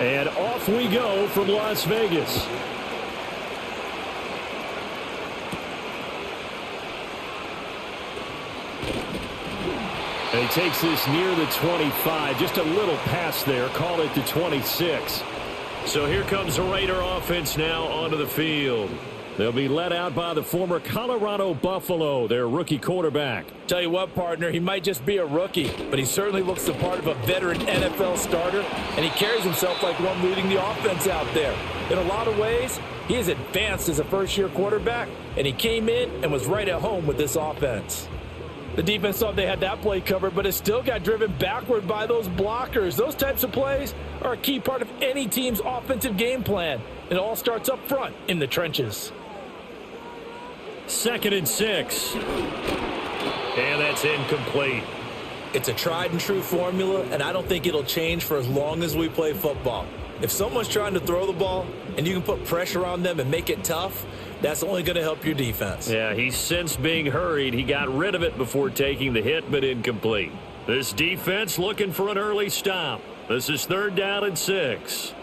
And off we go from Las Vegas. And he takes this near the 25. Just a little pass there. Call it the 26. So here comes the Raider offense now onto the field. They'll be led out by the former Colorado Buffalo, their rookie quarterback. Tell you what, partner, he might just be a rookie, but he certainly looks the part of a veteran NFL starter, and he carries himself like one leading the offense out there. In a lot of ways, he is advanced as a first-year quarterback, and he came in and was right at home with this offense. The defense thought they had that play covered, but it still got driven backward by those blockers. Those types of plays are a key part of any team's offensive game plan. It all starts up front in the trenches. 2nd and 6. And that's incomplete. It's a tried and true formula, and I don't think it'll change for as long as we play football. If someone's trying to throw the ball and you can put pressure on them and make it tough, that's only going to help your defense. Yeah, he sensed being hurried. He got rid of it before taking the hit, but incomplete. This defense looking for an early stop. This is 3rd down and 6.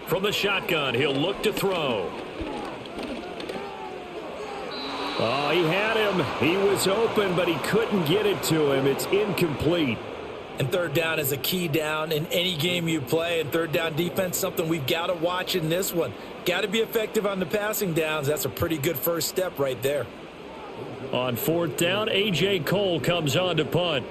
From the shotgun, he'll look to throw. Oh, he had him. He was open, but he couldn't get it to him. It's incomplete. And 3rd down is a key down in any game you play. And 3rd down defense, something we've got to watch in this one. Got to be effective on the passing downs. That's a pretty good first step right there. On 4th down, A.J. Cole comes on to punt.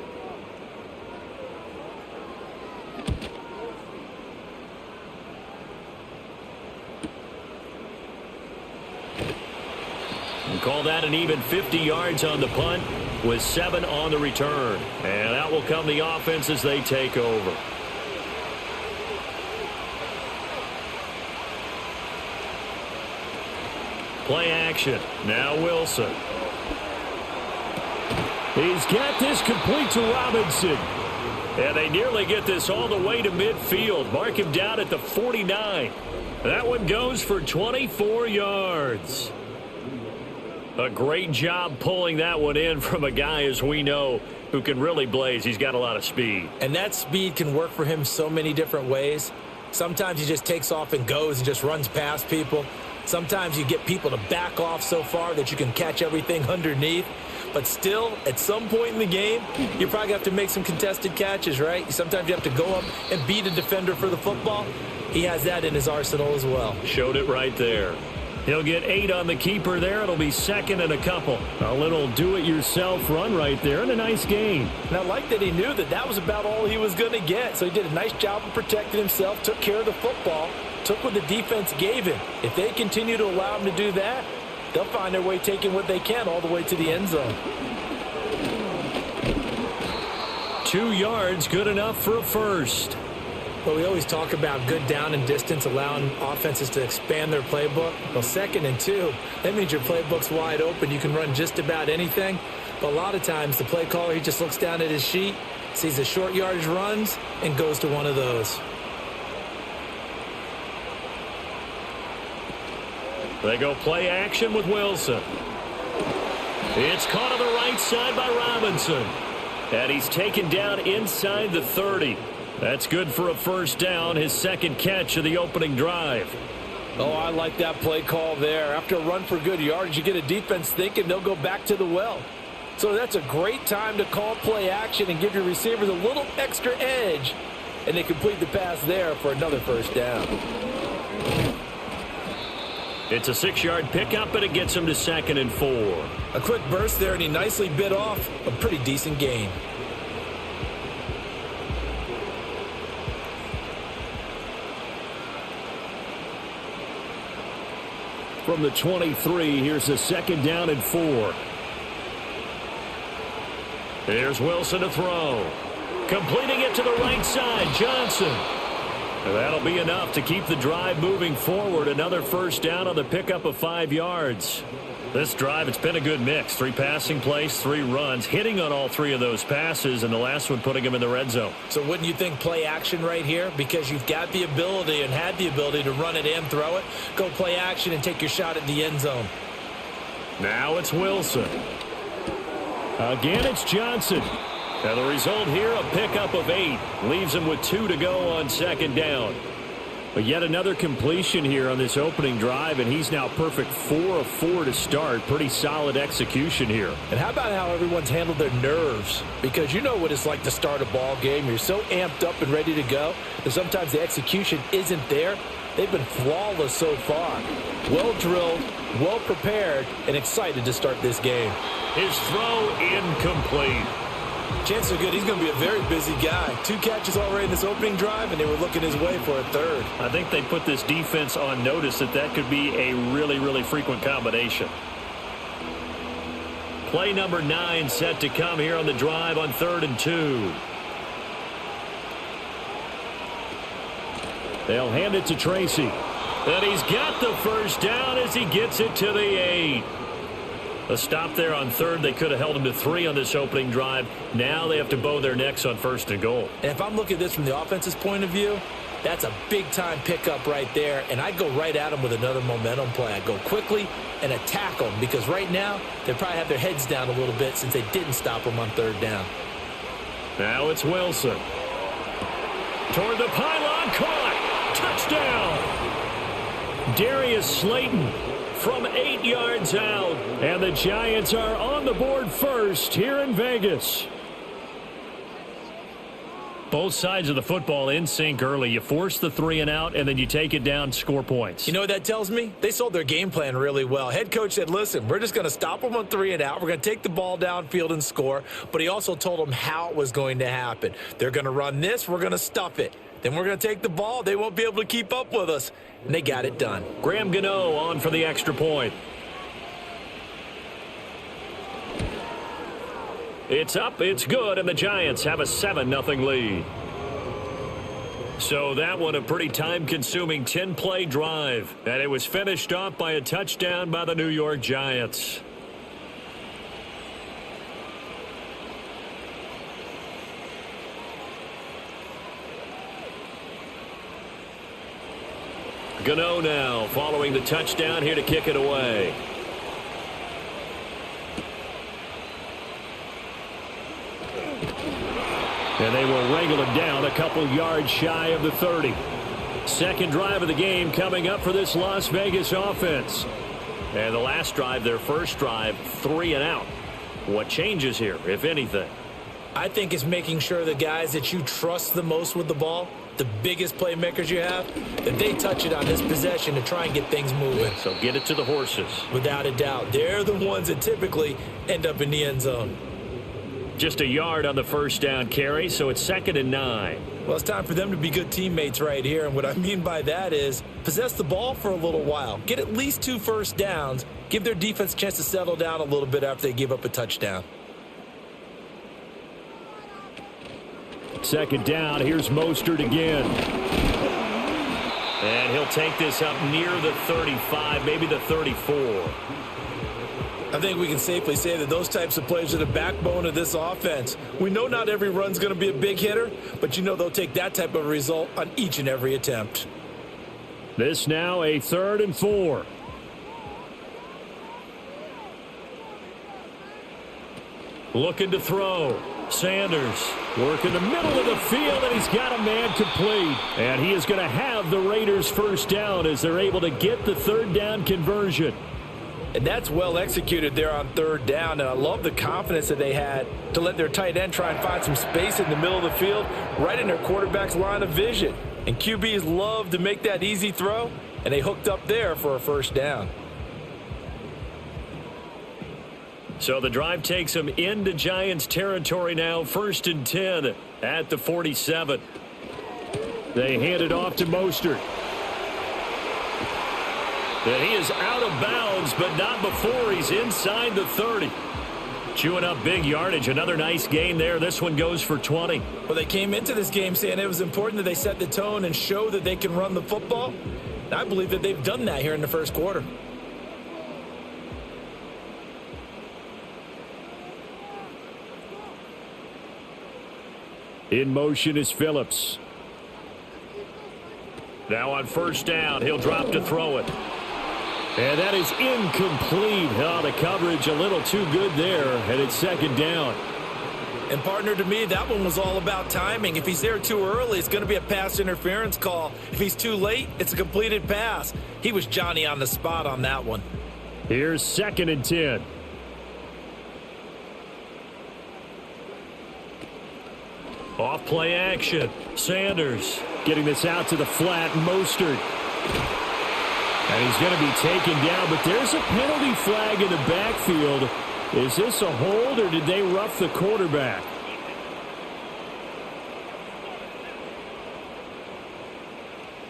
And call that an even 50 yards on the punt with 7 on the return. And out will come the offense as they take over. Play action. Now Wilson. He's got this complete to Robinson. And they nearly get this all the way to midfield. Mark him down at the 49. That one goes for 24 yards. A great job pulling that one in from a guy, as we know, who can really blaze. He's got a lot of speed. And that speed can work for him so many different ways. Sometimes he just takes off and goes and just runs past people. Sometimes you get people to back off so far that you can catch everything underneath. But still, at some point in the game, you probably have to make some contested catches, right? Sometimes you have to go up and beat a defender for the football. He has that in his arsenal as well. Showed it right there. He'll get 8 on the keeper there. It'll be 2nd and a couple. A little do-it-yourself run right there and a nice gain. And I like that he knew that that was about all he was going to get. So he did a nice job of protecting himself, took care of the football, took what the defense gave him. If they continue to allow him to do that, they'll find their way taking what they can all the way to the end zone. 2 yards, good enough for a first. Well, we always talk about good down and distance, allowing offenses to expand their playbook. Well, 2nd and 2, that means your playbook's wide open. You can run just about anything. But a lot of times, the play caller, he just looks down at his sheet, sees the short yardage runs, and goes to one of those. They go play action with Wilson. It's caught on the right side by Robinson. And he's taken down inside the 30. That's good for a first down, his 2nd catch of the opening drive. Oh, I like that play call there. After a run for good yards, you get a defense thinking they'll go back to the well. So that's a great time to call play action and give your receivers a little extra edge. And they complete the pass there for another first down. It's a 6-yard pickup, and it gets him to 2nd and 4. A quick burst there, and he nicely bit off a pretty decent gain. From the 23, here's a 2nd down and 4. Here's Wilson to throw. Completing it to the right side, Johnson. And that'll be enough to keep the drive moving forward. Another first down on the pickup of 5 yards. This drive, it's been a good mix. 3 passing plays, 3 runs, hitting on all 3 of those passes, and the last one putting him in the red zone. So wouldn't you think play action right here? Because you've got the ability and had the ability to run it and throw it. Go play action and take your shot at the end zone. Now it's Wilson. Again, it's Johnson. And the result here, a pickup of 8. Leaves him with 2 to go on 2nd down. But yet another completion here on this opening drive, and he's now perfect 4 of 4 to start. Pretty solid execution here. And how about how everyone's handled their nerves? Because you know what it's like to start a ball game. You're so amped up and ready to go that sometimes the execution isn't there. They've been flawless so far. Well drilled, well prepared, and excited to start this game. His throw incomplete. Chances are good he's going to be a very busy guy. 2 catches already in this opening drive, and they were looking his way for a third. I think they put this defense on notice that could be a really, really frequent combination. Play number 9 set to come here on the drive on 3rd and 2. They'll hand it to Tracy. And he's got the first down as he gets it to the 8. A stop there on 3rd. They could have held him to 3 on this opening drive. Now they have to bow their necks on 1st and goal. And if I'm looking at this from the offense's point of view, that's a big-time pickup right there. And I'd go right at them with another momentum play. I'd go quickly and attack them because right now they probably have their heads down a little bit since they didn't stop them on 3rd down. Now it's Wilson. Toward the pylon, caught. Touchdown. Darius Slayton from 8 yards out. And the Giants are on the board first here in Vegas. Both sides of the football in sync early. You force the 3 and out, and then you take it down, score points. You know what that tells me? They sold their game plan really well. Head coach said, listen, we're just going to stop them on 3 and out. We're going to take the ball downfield and score. But he also told them how it was going to happen. They're going to run this. We're going to stuff it. Then we're going to take the ball. They won't be able to keep up with us. And they got it done. Graham Gano on for the extra point. It's up, it's good, and the Giants have a 7-0 lead. So that one a pretty time-consuming 10-play drive. And it was finished off by a touchdown by the New York Giants. Gano now following the touchdown here to kick it away. And they will wrangle it down a couple yards shy of the 30. Second drive of the game coming up for this Las Vegas offense. And the last drive, their first drive, 3 and out. What changes here, if anything? I think it's making sure the guys that you trust the most with the ball, the biggest playmakers you have, that they touch it on this possession to try and get things moving. So get it to the horses. Without a doubt. They're the ones that typically end up in the end zone. Just a yard on the first down carry, so it's 2nd and 9. Well, it's time for them to be good teammates right here. And what I mean by that is possess the ball for a little while. Get at least 2 first downs. Give their defense a chance to settle down a little bit after they give up a touchdown. 2nd down. Here's Mostert again. And he'll take this up near the 35, maybe the 34. I think we can safely say that those types of plays are the backbone of this offense. We know not every run's going to be a big hitter, but you know they'll take that type of result on each and every attempt. This now a 3rd and 4. Looking to throw. Sanders working the middle of the field, and he's got a man complete. And he is going to have the Raiders first down as they're able to get the 3rd down conversion. And that's well executed there on 3rd down. And I love the confidence that they had to let their tight end try and find some space in the middle of the field, right in their quarterback's line of vision. And QBs love to make that easy throw, and they hooked up there for a first down. So the drive takes them into Giants territory now, 1st and 10 at the 47. They hand it off to Mostert. And he is out of bounds, but not before he's inside the 30. Chewing up big yardage. Another nice gain there. This one goes for 20. Well, they came into this game saying it was important that they set the tone and show that they can run the football. And I believe that they've done that here in the first quarter. In motion is Phillips. Now on first down, he'll drop to throw it. And that is incomplete. Oh, the coverage a little too good there, and it's 2nd down. And, partner, to me, that one was all about timing. If he's there too early, it's going to be a pass interference call. If he's too late, it's a completed pass. He was Johnny on the spot on that one. Here's 2nd and 10. Off play action. Sanders getting this out to the flat. Mostert. And he's going to be taken down, but there's a penalty flag in the backfield. Is this a hold, or did they rough the quarterback?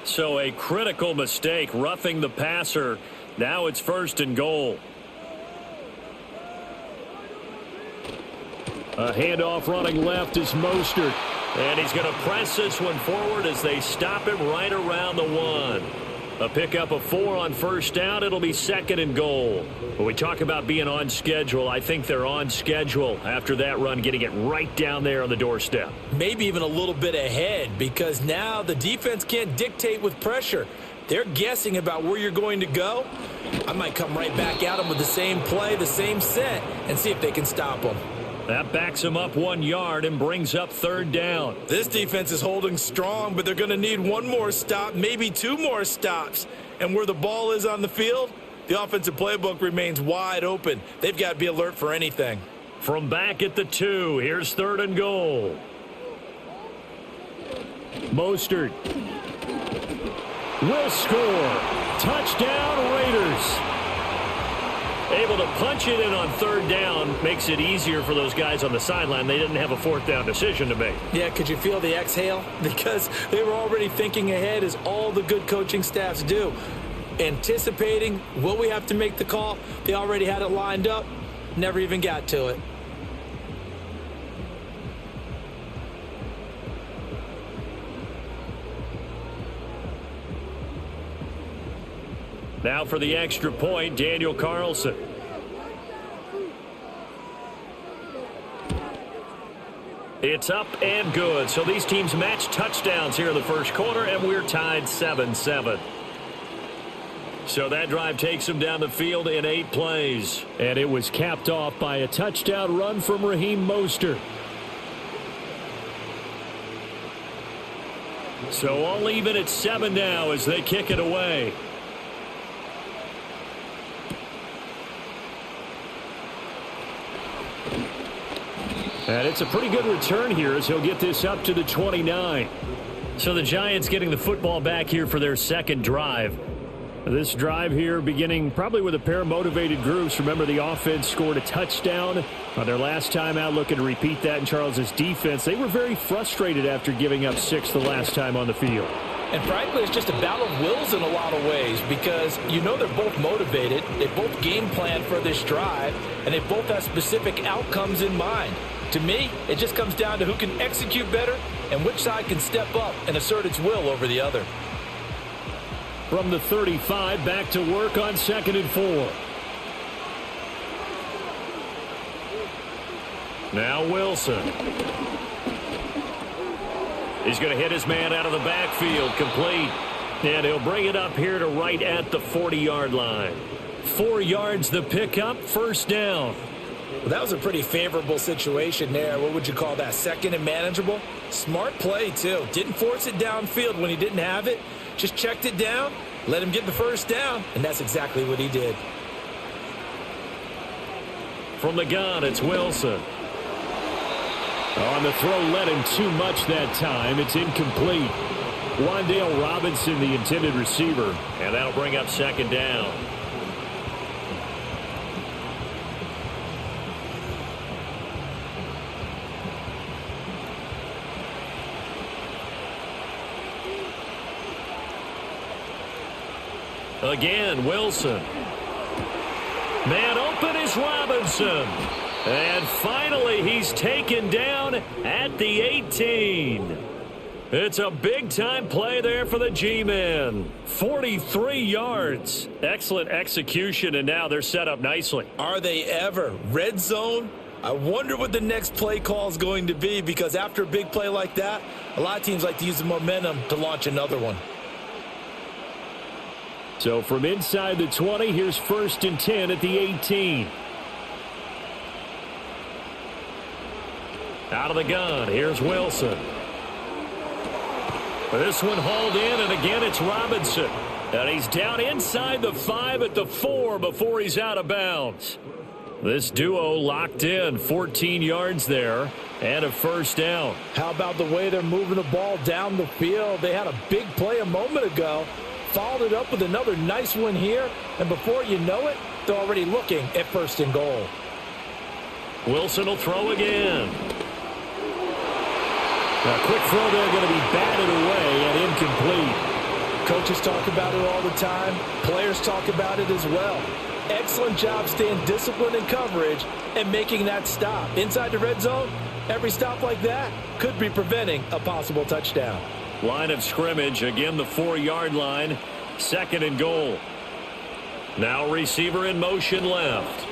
So a critical mistake, roughing the passer. Now it's 1st and goal. A handoff running left is Mostert. And he's going to press this one forward as they stop him right around the 1. A pickup of 4 on 1st down. It'll be 2nd and goal. When we talk about being on schedule, I think they're on schedule after that run, getting it right down there on the doorstep. Maybe even a little bit ahead, because now the defense can't dictate with pressure. They're guessing about where you're going to go. I might come right back at them with the same play, the same set, and see if they can stop them. That backs him up 1 yard and brings up 3rd down. This defense is holding strong, but they're going to need 1 more stop, maybe 2 more stops. And where the ball is on the field, the offensive playbook remains wide open. They've got to be alert for anything. From back at the 2, here's 3rd and goal. Mostert will score. Touchdown, Raiders. Able to punch it in on 3rd down. Makes it easier for those guys on the sideline. They didn't have a 4th down decision to make. Yeah, could you feel the exhale? Because they were already thinking ahead, as all the good coaching staffs do. Anticipating, will we have to make the call? They already had it lined up. Never even got to it. Now for the extra point, Daniel Carlson. It's up and good. So these teams match touchdowns here in the 1st quarter, and we're tied 7-7. So that drive takes them down the field in 8 plays. And it was capped off by a touchdown run from Raheem Mostert. So all even at 7 now as they kick it away. And it's a pretty good return here as he'll get this up to the 29. So the Giants getting the football back here for their 2nd drive. This drive here beginning probably with a pair of motivated groups. Remember, the offense scored a touchdown on their last time out, looking to repeat that in Charles's defense. They were very frustrated after giving up 6 the last time on the field. And frankly, it's just a battle of wills in a lot of ways, because you know they're both motivated. They both game plan for this drive, and they both have specific outcomes in mind. To me, it just comes down to who can execute better and which side can step up and assert its will over the other. From the 35, back to work on 2nd and 4. Now Wilson. He's going to hit his man out of the backfield, complete. And he'll bring it up here to right at the 40-yard line. 4 yards the pickup, 1st down. Well, that was a pretty favorable situation there. What would you call that? 2nd and manageable? Smart play, too. Didn't force it downfield when he didn't have it. Just checked it down, let him get the 1st down, and that's exactly what he did. From the gun, it's Wilson. On the throw, led him too much that time. It's incomplete. Wan'Dale Robinson, the intended receiver, and that'll bring up 2nd down. Again, Wilson. Man open is Robinson. And finally, he's taken down at the 18. It's a big-time play there for the G-men. 43 yards. Excellent execution, and now they're set up nicely. Are they ever? Red zone? I wonder what the next play call is going to be, because after a big play like that, a lot of teams like to use the momentum to launch another one. So from inside the 20, here's 1st and 10 at the 18. Out of the gun, here's Wilson. This one hauled in, and again it's Robinson. And he's down inside the 5 at the 4 before he's out of bounds. This duo locked in, 14 yards there, and a first down. How about the way they're moving the ball down the field? They had a big play a moment ago, followed it up with another nice one here, and before you know it, they're already looking at first and goal. Wilson will throw again. A quick throw there, going to be batted away and incomplete. Coaches talk about it all the time. Players talk about it as well. Excellent job staying disciplined in coverage and making that stop. Inside the red zone, every stop like that could be preventing a possible touchdown. Line of scrimmage, again the 4-yard line. Second and goal. Now receiver in motion left.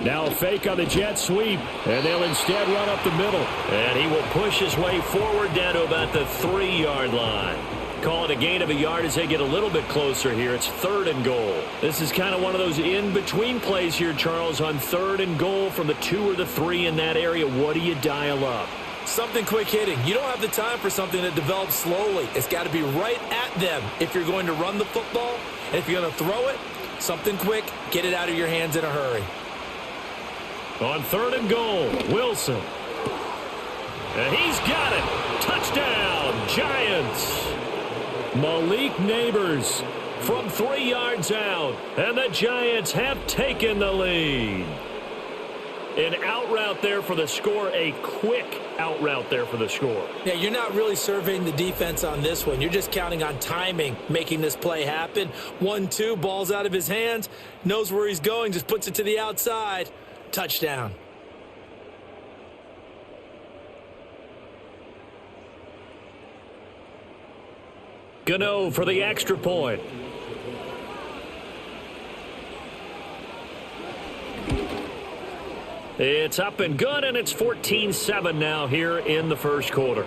Now a fake on the jet sweep, and they'll instead run up the middle. And he will push his way forward down to about the 3-yard line. Call it a gain of a yard as they get a little bit closer here. It's third and goal. This is kind of one of those in-between plays here, Charles, on third and goal from the 2 or the 3 in that area. What do you dial up? Something quick hitting. You don't have the time for something that develops slowly. It's got to be right at them if you're going to run the football. And if you're going to throw it, something quick, get it out of your hands in a hurry. On third and goal, Wilson. And he's got it. Touchdown, Giants. Malik Neighbors from 3 yards out, and the Giants have taken the lead. An out route there for the score, a quick out route there for the score. Yeah, you're not really surveying the defense on this one. You're just counting on timing, making this play happen. 1-2, ball's out of his hands, knows where he's going, just puts it to the outside. Touchdown. Gano for the extra point. It's up and good, and it's 14-7 now here in the first quarter.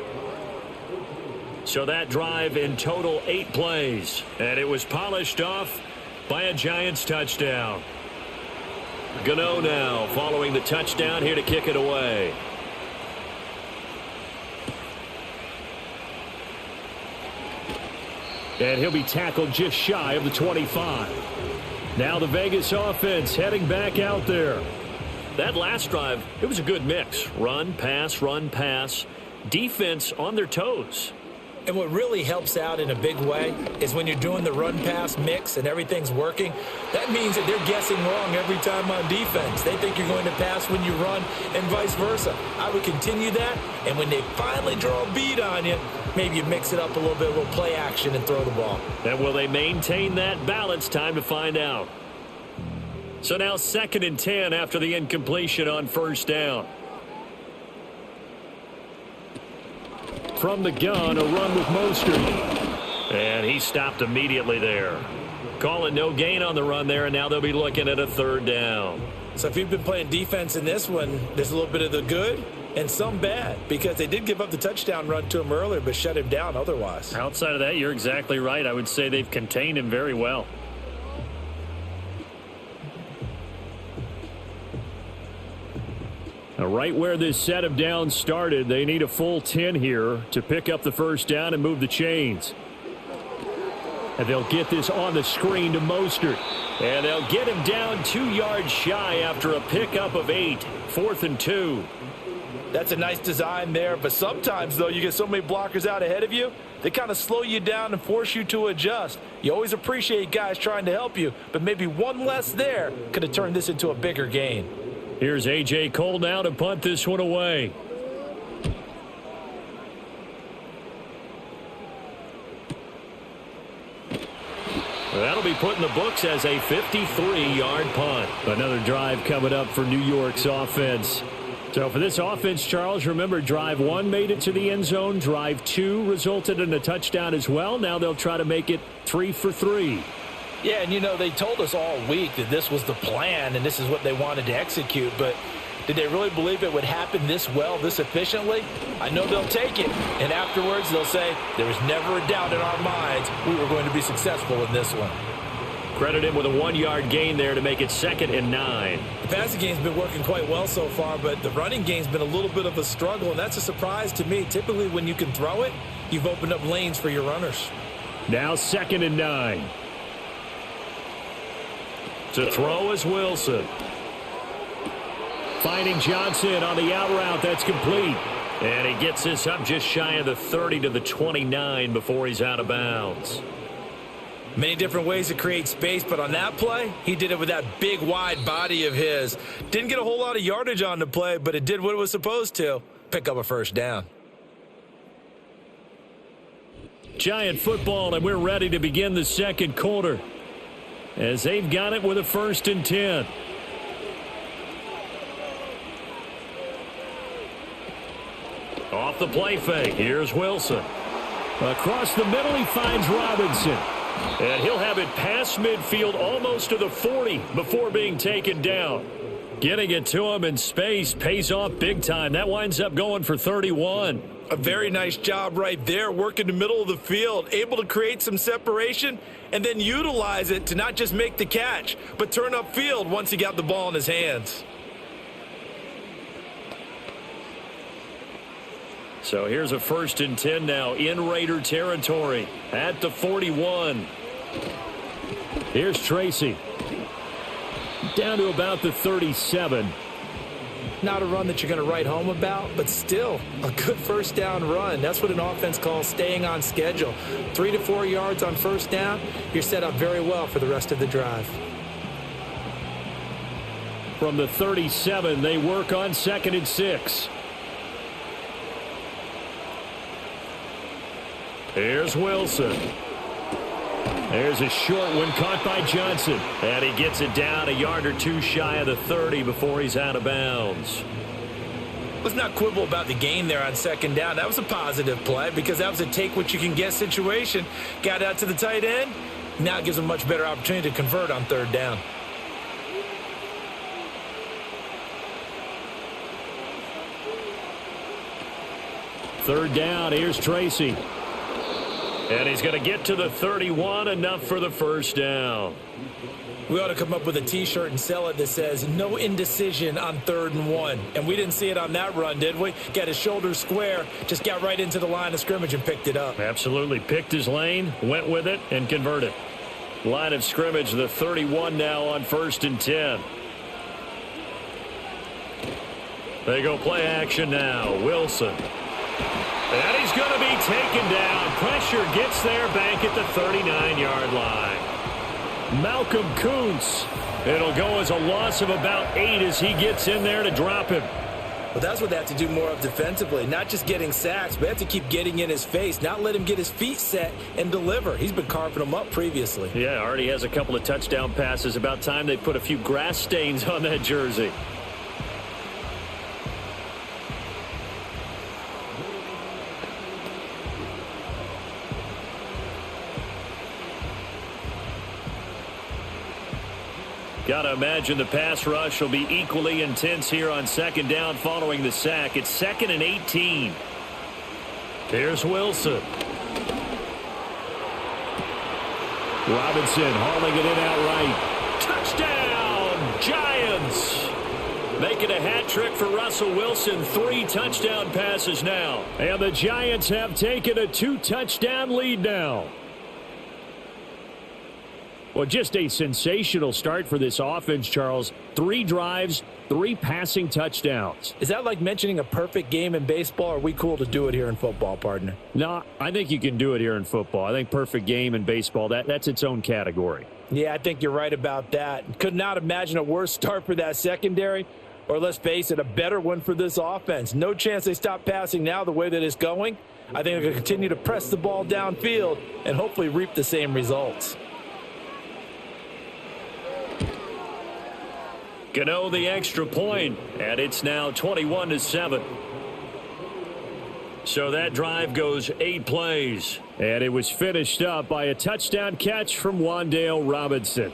So that drive in total 8 plays, and it was polished off by a Giants touchdown. Gano now following the touchdown here to kick it away. And he'll be tackled just shy of the 25. Now the Vegas offense heading back out there. That last drive, it was a good mix. Run, pass, defense on their toes. And what really helps out in a big way is when you're doing the run-pass mix and everything's working, that means that they're guessing wrong every time on defense. They think you're going to pass when you run and vice versa. I would continue that, and when they finally draw a bead on you, maybe you mix it up a little bit, a little play action, and throw the ball. And will they maintain that balance? Time to find out. So now 2nd and 10 after the incompletion on first down. From the gun, a run with Mostert. And he stopped immediately there. Calling no gain on the run there, and now they'll be looking at a 3rd down. So if you've been playing defense in this one, there's a little bit of the good and some bad, because they did give up the touchdown run to him earlier but shut him down otherwise. Outside of that, you're exactly right. I would say they've contained him very well. Now, right where this set of downs started, they need a full 10 here to pick up the first down and move the chains. And they'll get this on the screen to Mostert. And they'll get him down 2 yards shy after a pickup of 8. 4th and 2. That's a nice design there, but sometimes, though, you get so many blockers out ahead of you, they kind of slow you down and force you to adjust. You always appreciate guys trying to help you, but maybe one less there could have turned this into a bigger gain. Here's A.J. Cole now to punt this one away. That'll be put in the books as a 53-yard punt. Another drive coming up for New York's offense. So for this offense, Charles, remember, drive 1 made it to the end zone. Drive 2 resulted in a touchdown as well. Now they'll try to make it 3 for 3. Yeah, and you know, they told us all week that this was the plan and this is what they wanted to execute, but did they really believe it would happen this well, this efficiently? I know they'll take it, and afterwards they'll say, there was never a doubt in our minds we were going to be successful in this one. Credit him with a 1-yard gain there to make it 2nd and 9. The passing game's been working quite well so far, but the running game's been a little bit of a struggle, and that's a surprise to me. Typically, when you can throw it, you've opened up lanes for your runners. Now 2nd and 9. To throw is Wilson. Finding Johnson on the out route. That's complete. And he gets this up just shy of the 30 to the 29 before he's out of bounds. Many different ways to create space, but on that play, he did it with that big, wide body of his. Didn't get a whole lot of yardage on the play, but it did what it was supposed to. Pick up a first down. Giant football, and we're ready to begin the second quarter as they've got it with a 1st and 10. Off the play fake. Here's Wilson. Across the middle, he finds Robinson. And he'll have it past midfield almost to the 40 before being taken down. Getting it to him in space pays off big time. That winds up going for 31. A very nice job right there, working the middle of the field, able to create some separation and then utilize it to not just make the catch, but turn upfield once he got the ball in his hands. So here's a 1st and 10 now in Raider territory at the 41. Here's Tracy. Down to about the 37. Not a run that you're going to write home about, but still a good first down run. That's what an offense calls staying on schedule. 3 to 4 yards on first down, you're set up very well for the rest of the drive. From the 37, they work on 2nd and 6. Here's Wilson. There's a short one caught by Johnson. And he gets it down a yard or two shy of the 30 before he's out of bounds. Let's not quibble about the gain there on 2nd down. That was a positive play because that was a take-what-you-can-get situation. Got out to the tight end. Now it gives him a much better opportunity to convert on 3rd down. Third down, here's Tracy. And he's going to get to the 31, enough for the first down. We ought to come up with a T-shirt and sell it that says, no indecision on 3rd and 1. And we didn't see it on that run, did we? Got his shoulders square, just got right into the line of scrimmage and picked it up. Absolutely. Picked his lane, went with it, and converted. Line of scrimmage, the 31 now on 1st and 10. They go play action now. Wilson. And he's going to be taken down. Pressure gets there back at the 39-yard line. Malcolm Kuntz. It'll go as a loss of about 8 as he gets in there to drop him. Well, that's what they have to do more of defensively. Not just getting sacks, but have to keep getting in his face, not let him get his feet set and deliver. He's been carving them up previously. Yeah, already has a couple of touchdown passes. About time they put a few grass stains on that jersey. Got to imagine the pass rush will be equally intense here on 2nd down following the sack. It's 2nd and 18. Here's Wilson. Robinson hauling it in outright. Touchdown, Giants! Making a hat trick for Russell Wilson. 3 touchdown passes now. And the Giants have taken a 2-touchdown lead now. Well, just a sensational start for this offense, Charles. 3 drives, 3 passing touchdowns. Is that like mentioning a perfect game in baseball? Or are we cool to do it here in football, partner? No, I think you can do it here in football. I think perfect game in baseball, that's its own category. Yeah, I think you're right about that. Could not imagine a worse start for that secondary. Or let's face it, a better one for this offense. No chance they stop passing now the way that it's going. I think they're going to continue to press the ball downfield and hopefully reap the same results. Gano the extra point, and it's now 21-7. So that drive goes 8 plays, and it was finished up by a touchdown catch from Wan'Dale Robinson.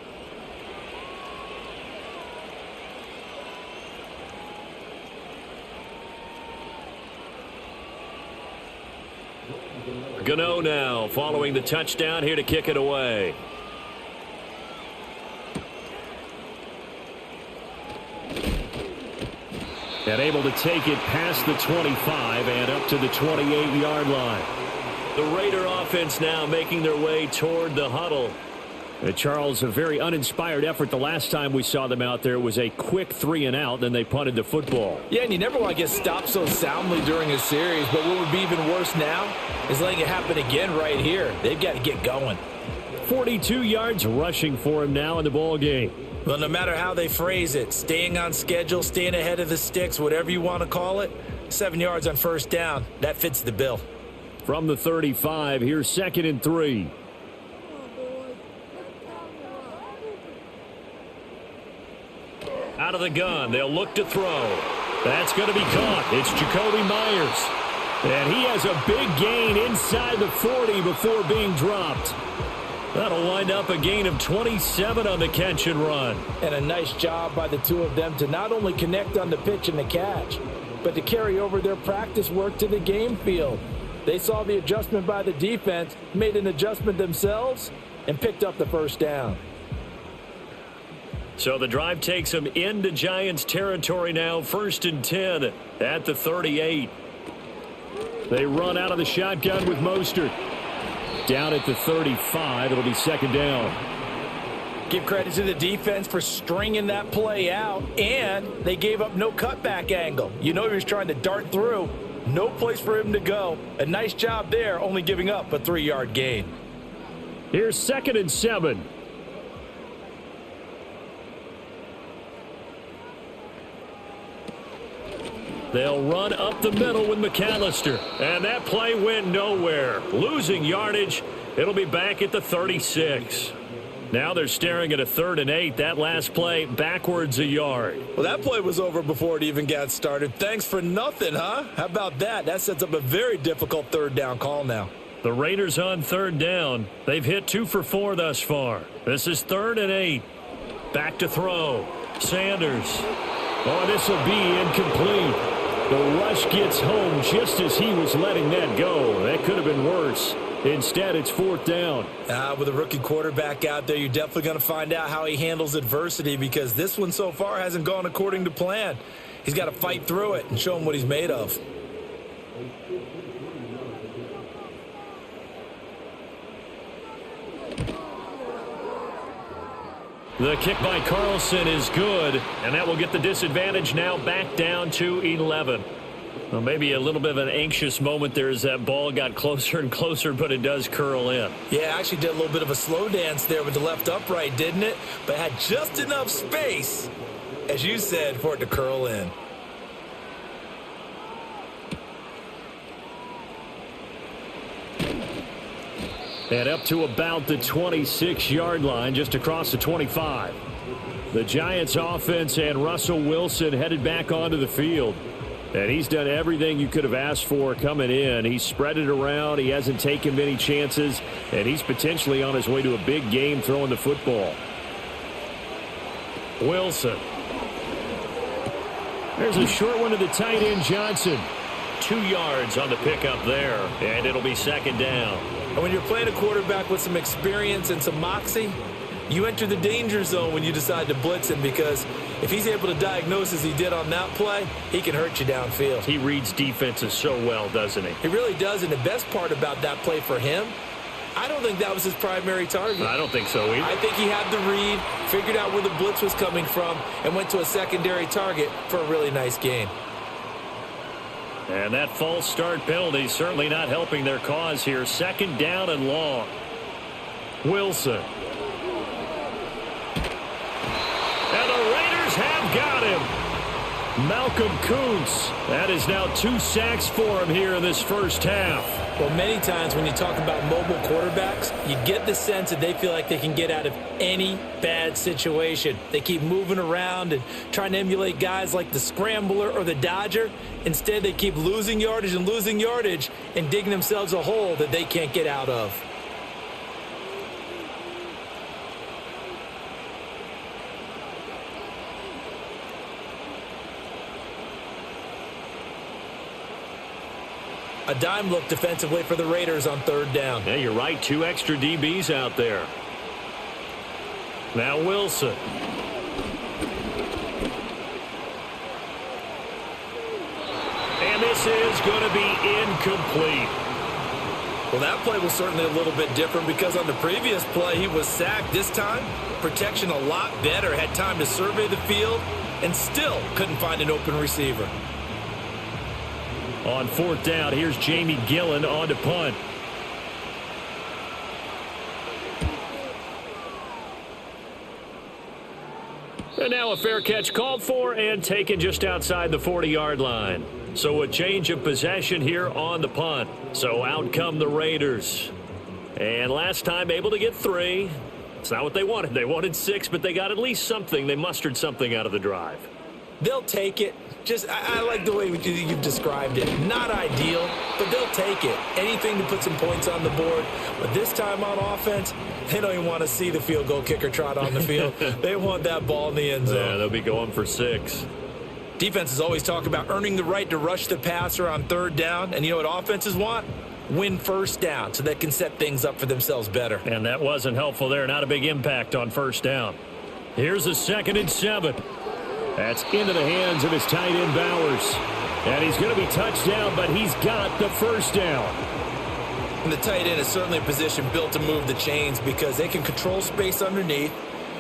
Gano now following the touchdown here to kick it away. And able to take it past the 25 and up to the 28-yard line. The Raider offense now making their way toward the huddle. Charles, a very uninspired effort the last time we saw them out there was a quick 3-and-out, then they punted the football. Yeah, and you never want to get stopped so soundly during a series, but what would be even worse now is letting it happen again right here. They've got to get going. 42 yards rushing for him now in the ball game. Well, no matter how they phrase it, staying on schedule, staying ahead of the sticks, whatever you want to call it, 7 yards on first down, that fits the bill. From the 35, here's 2nd and 3. Out of the gun, they'll look to throw. That's going to be caught. It's Jacoby Myers. And he has a big gain inside the 40 before being dropped. That'll wind up a gain of 27 on the catch and run. And a nice job by the two of them to not only connect on the pitch and the catch, but to carry over their practice work to the game field. They saw the adjustment by the defense, made an adjustment themselves, and picked up the first down. So the drive takes them into Giants territory now, 1st and 10 at the 38. They run out of the shotgun with Mostert. Down at the 35, it'll be 2nd down. Give credit to the defense for stringing that play out, and they gave up no cutback angle. You know he was trying to dart through. No place for him to go. A nice job there, only giving up a 3-yard gain. Here's 2nd and 7. They'll run up the middle with McAllister. And that play went nowhere. Losing yardage. It'll be back at the 36. Now they're staring at a 3rd and 8. That last play backwards a yard. Well, that play was over before it even got started. Thanks for nothing, huh? How about that? That sets up a very difficult 3rd down call now. The Raiders on 3rd down. They've hit 2 for 4 thus far. This is 3rd and 8. Back to throw. Sanders. Oh, this will be incomplete. The rush gets home just as he was letting that go. That could have been worse. Instead, it's 4th down. With a rookie quarterback out there, you're definitely going to find out how he handles adversity because this one so far hasn't gone according to plan. He's got to fight through it and show him what he's made of. The kick by Carlson is good, and that will get the disadvantage now back down to 11. Well, maybe a little bit of an anxious moment there as that ball got closer and closer, but it does curl in. Yeah, actually did a little bit of a slow dance there with the left upright, didn't it? But had just enough space, as you said, for it to curl in. And up to about the 26-yard line, just across the 25. The Giants offense and Russell Wilson headed back onto the field. And he's done everything you could have asked for coming in. He's spread it around. He hasn't taken many chances. And he's potentially on his way to a big game throwing the football. Wilson. There's a short one to the tight end, Johnson. 2 yards on the pickup there. And it'll be 2nd down. And when you're playing a quarterback with some experience and some moxie, you enter the danger zone when you decide to blitz him because if he's able to diagnose as he did on that play, he can hurt you downfield. He reads defenses so well, doesn't he? He really does, and the best part about that play for him, I don't think that was his primary target. I don't think so either. I think he had the read, figured out where the blitz was coming from, and went to a secondary target for a really nice gain. And that false start penalty certainly not helping their cause here. 2nd down and long. Wilson. And the Raiders have got him. Malcolm Kuntz. That is now 2 sacks for him here in this first half. Well, many times when you talk about mobile quarterbacks, you get the sense that they feel like they can get out of any bad situation. They keep moving around and trying to emulate guys like the Scrambler or the Dodger. Instead, they keep losing yardage and digging themselves a hole that they can't get out of. A dime look defensively for the Raiders on 3rd down. Yeah, you're right. 2 extra DBs out there. Now Wilson. going to be incomplete. Well, that play was certainly a little bit different because on the previous play, he was sacked. This time, protection a lot better. Had time to survey the field and still couldn't find an open receiver. On fourth down, here's Jamie Gillen on to punt. And now a fair catch called for and taken just outside the 40-yard line. So a change of possession here on the punt. So out come the Raiders. And last time able to get 3. It's not what they wanted. They wanted 6, but they got at least something. They mustered something out of the drive. They'll take it. I like the way you've described it. Not ideal, but they'll take it. Anything to put some points on the board. But this time on offense, they don't even want to see the field goal kicker trot on the field. They want that ball in the end zone. Yeah, they'll be going for 6. Defenses always talk about earning the right to rush the passer on third down. And you know what offenses want? Win first down so they can set things up for themselves better. And that wasn't helpful there. Not a big impact on first down. Here's a 2nd and 7. That's into the hands of his tight end, Bowers. And he's going to be touched down, but he's got the first down. And the tight end is certainly a position built to move the chains because they can control space underneath.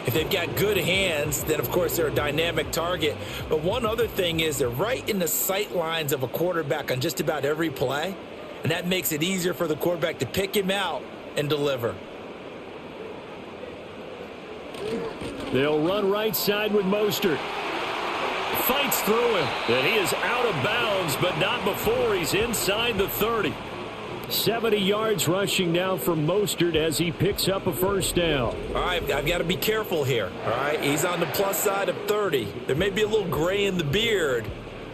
If they've got good hands, then, of course, they're a dynamic target. But one other thing is they're right in the sight lines of a quarterback on just about every play. And that makes it easier for the quarterback to pick him out and deliver. They'll run right side with Mostert. Fights through him. And he is out of bounds, but not before he's inside the 30. 70 yards rushing now from Mostert as he picks up a first down. All right, I've got to be careful here. All right, he's on the plus side of 30. There may be a little gray in the beard,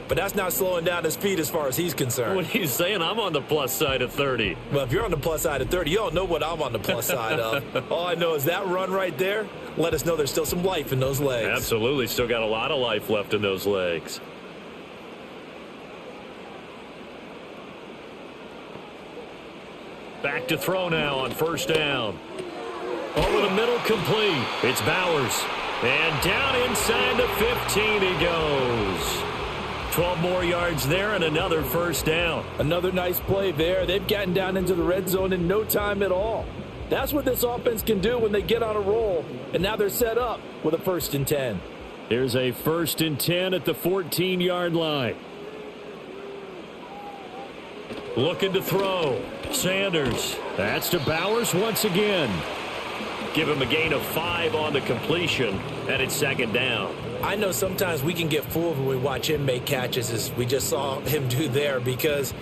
but that's not slowing down his feet as far as he's concerned. What are you saying? I'm on the plus side of 30. Well, if you're on the plus side of 30, you don't know what I'm on the plus side of. All I know is that run right there let us know there's still some life in those legs. Absolutely. Still got a lot of life left in those legs. Back to throw now on first down. Over the middle, complete. It's Bowers. And down inside the 15 he goes. 12 more yards there and another first down. Another nice play there. They've gotten down into the red zone in no time at all. That's what this offense can do when they get on a roll. And now they're set up with a 1st and 10. Here's a 1st and 10 at the 14-yard line. Looking to throw. Sanders. That's to Bowers once again. Give him a gain of 5 on the completion, and it's 2nd down. I know sometimes we can get fooled when we watch him make catches, as we just saw him do there, because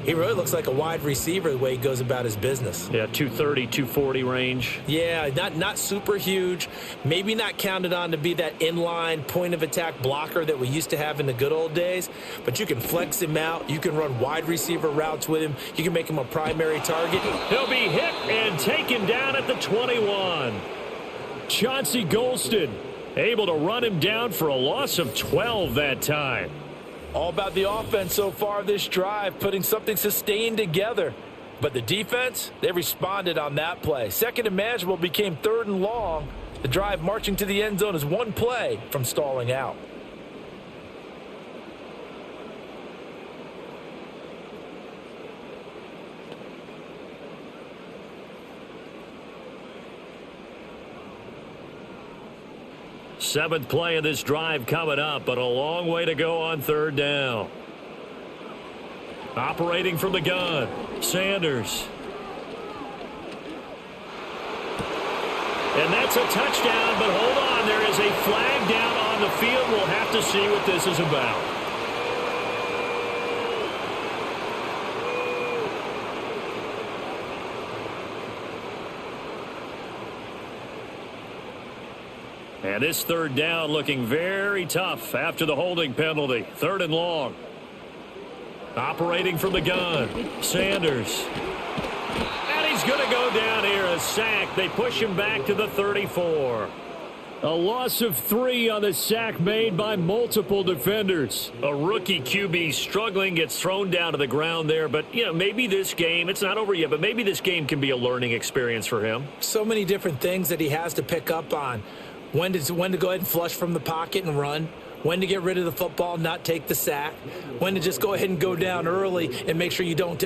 he really looks like a wide receiver the way he goes about his business. Yeah, 230, 240 range. Yeah, not super huge. Maybe not counted on to be that inline point-of-attack blocker that we used to have in the good old days. But you can flex him out. You can run wide receiver routes with him. You can make him a primary target. He'll be hit and taken down at the 21. Chauncey Golston able to run him down for a loss of 12 that time. All about the offense so far this drive, putting something sustained together. But the defense, they responded on that play. 2nd and manageable became 3rd and long. The drive marching to the end zone is one play from stalling out. Seventh play of this drive coming up, but a long way to go on 3rd down. Operating from the gun, Sanders. And that's a touchdown, but hold on, there is a flag down on the field. We'll have to see what this is about. And this 3rd down looking very tough after the holding penalty. 3rd and long. Operating from the gun, Sanders. And he's going to go down here, a sack. They push him back to the 34. A loss of 3 on the sack made by multiple defenders. A rookie QB struggling, gets thrown down to the ground there. But, you know, maybe this game, it's not over yet, but maybe this game can be a learning experience for him. So many different things that he has to pick up on. When to go ahead and flush from the pocket and run. when to get rid of the football, not take the sack, when to just go ahead and go down early and make sure you don't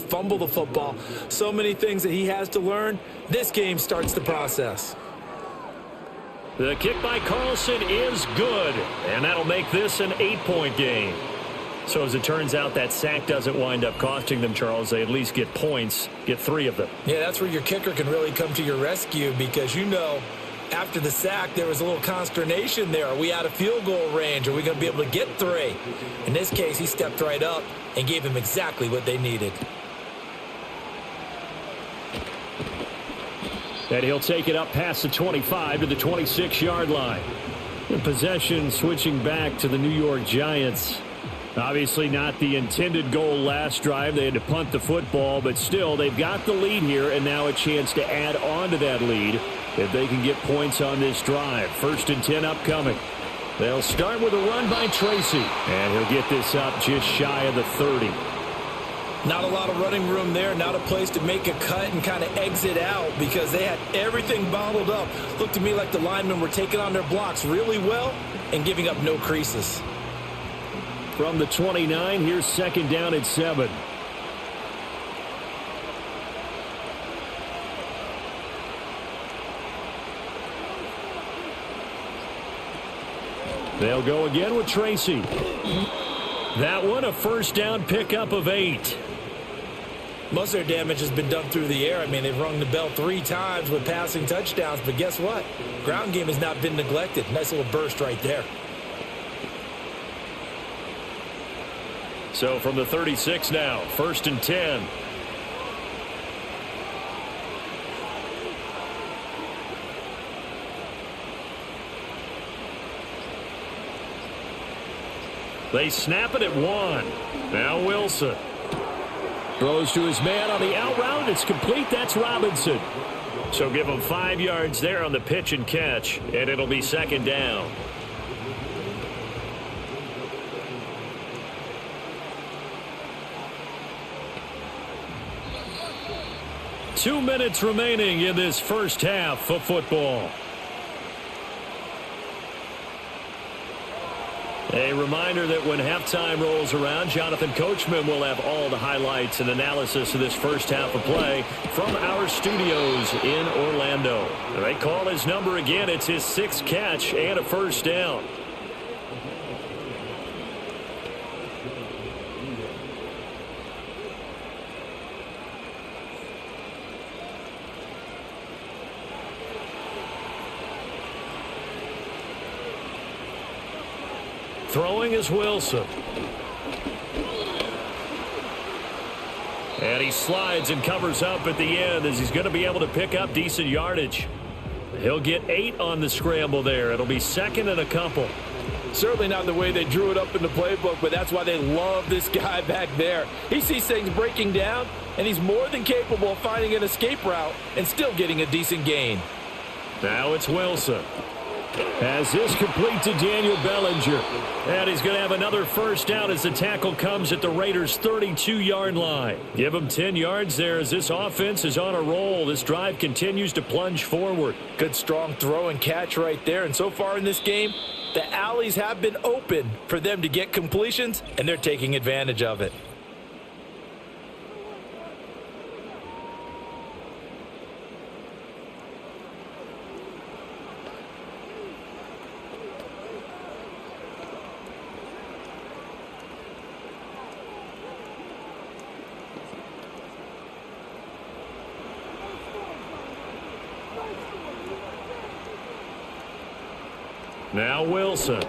fumble the football. So many things that he has to learn. This game starts the process. The kick by Carlson is good, and that'll make this an 8-point game. So as it turns out, that sack doesn't wind up costing them, Charles. They at least get points, get 3 of them. Yeah, that's where your kicker can really come to your rescue because, after the sack, there was a little consternation there. Are we out of field goal range? Are we going to be able to get 3? In this case, he stepped right up and gave them exactly what they needed. And he'll take it up past the 25 to the 26-yard line. The possession switching back to the New York Giants. Obviously not the intended goal last drive. They had to punt the football, but still they've got the lead here and now a chance to add on to that lead if they can get points on this drive. 1st and 10 upcoming. They'll start with a run by Tracy, and he'll get this up just shy of the 30. Not a lot of running room there, not a place to make a cut and kind of exit out because they had everything bottled up. Looked to me like the linemen were taking on their blocks really well and giving up no creases. From the 29, here's 2nd down at 7. They'll go again with Tracy. That one, a 1st down pickup of 8. Most of their damage has been done through the air. I mean, they've rung the bell 3 times with passing touchdowns, but guess what? Ground game has not been neglected. Nice little burst right there. So from the 36 now, 1st and 10. They snap it at 1. Now Wilson. Throws to his man on the out route. It's complete. That's Robinson. So give him 5 yards there on the pitch and catch, and it'll be 2nd down. Two minutes remaining in this first half of football. A reminder that when halftime rolls around, Jonathan Coachman will have all the highlights and analysis of this first half of play from our studios in Orlando. They call his number again. It's his 6th catch and a 1st down. Throwing is Wilson. And he slides and covers up at the end as he's going to be able to pick up decent yardage. He'll get 8 on the scramble there. It'll be 2nd and a couple. Certainly not the way they drew it up in the playbook, but that's why they love this guy back there. He sees things breaking down, and he's more than capable of finding an escape route and still getting a decent gain. Now it's Wilson. As this complete to Daniel Bellinger. And he's going to have another 1st down as the tackle comes at the Raiders' 32-yard line. Give him 10 yards there as this offense is on a roll. This drive continues to plunge forward. Good strong throw and catch right there. And so far in this game, the alleys have been open for them to get completions, and they're taking advantage of it. Now Wilson.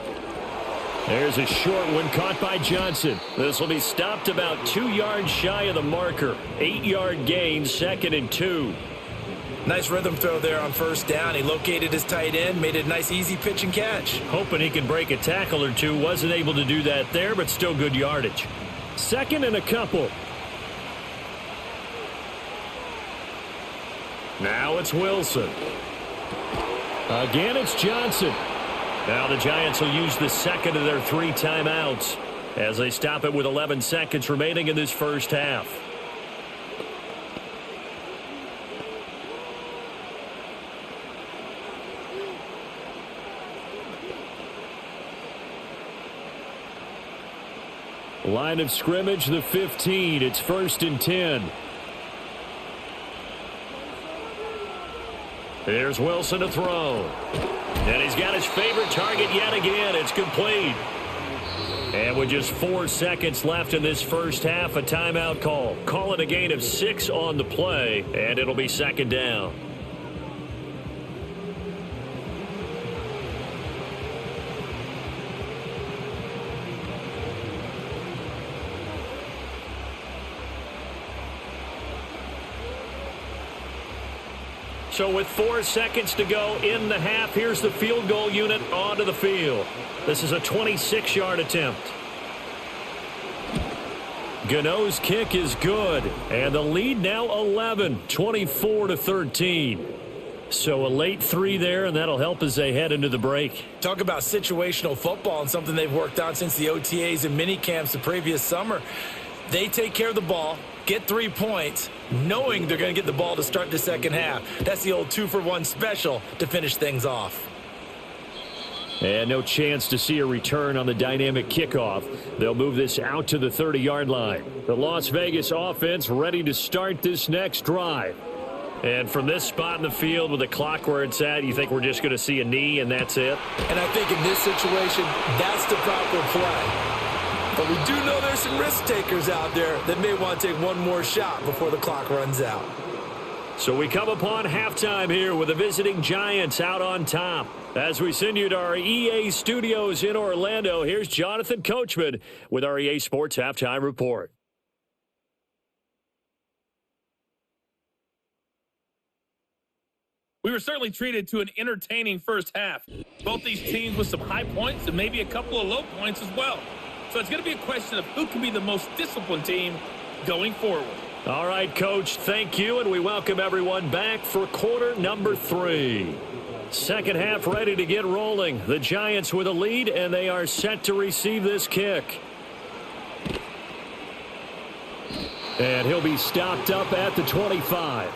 There's a short one caught by Johnson. This will be stopped about 2 yards shy of the marker. 8-yard gain, 2nd and 2. Nice rhythm throw there on 1st down. He located his tight end, made a nice easy pitch and catch. Hoping he can break a tackle or two. Wasn't able to do that there, but still good yardage. 2nd and a couple. Now it's Wilson. Again, it's Johnson. Now the Giants will use the 2nd of their 3 timeouts as they stop it with 11 seconds remaining in this first half. Line of scrimmage, the 15. It's 1st and 10. There's Wilson to throw. And he's got his favorite target yet again. It's complete. And with just 4 seconds left in this first half, a timeout call. Call it a gain of 6 on the play, and it'll be 2nd down. So with 4 seconds to go in the half, here's the field goal unit onto the field. This is a 26-yard attempt. Gano's kick is good, and the lead now 11, 24-13. So a late 3 there, and that'll help as they head into the break. Talk about situational football and something they've worked on since the OTAs and mini camps the previous summer. They take care of the ball, get 3 points, knowing they're going to get the ball to start the second half. That's the old 2-for-1 special to finish things off. And no chance to see a return on the dynamic kickoff. They'll move this out to the 30-yard line. The Las Vegas offense ready to start this next drive. And from this spot in the field with the clock where it's at, you think we're just going to see a knee and that's it? And I think in this situation, that's the proper play. But we do know there's some risk takers out there that may want to take one more shot before the clock runs out. So we come upon halftime here with the visiting Giants out on top. As we send you to our EA studios in Orlando, here's Jonathan Coachman with our EA Sports Halftime Report. We were certainly treated to an entertaining first half. Both these teams with some high points and maybe a couple of low points as well. So it's going to be a question of who can be the most disciplined team going forward. All right, Coach, thank you, and we welcome everyone back for quarter number 3. Second half ready to get rolling. The Giants with a lead, and they are set to receive this kick. And he'll be stopped up at the 25.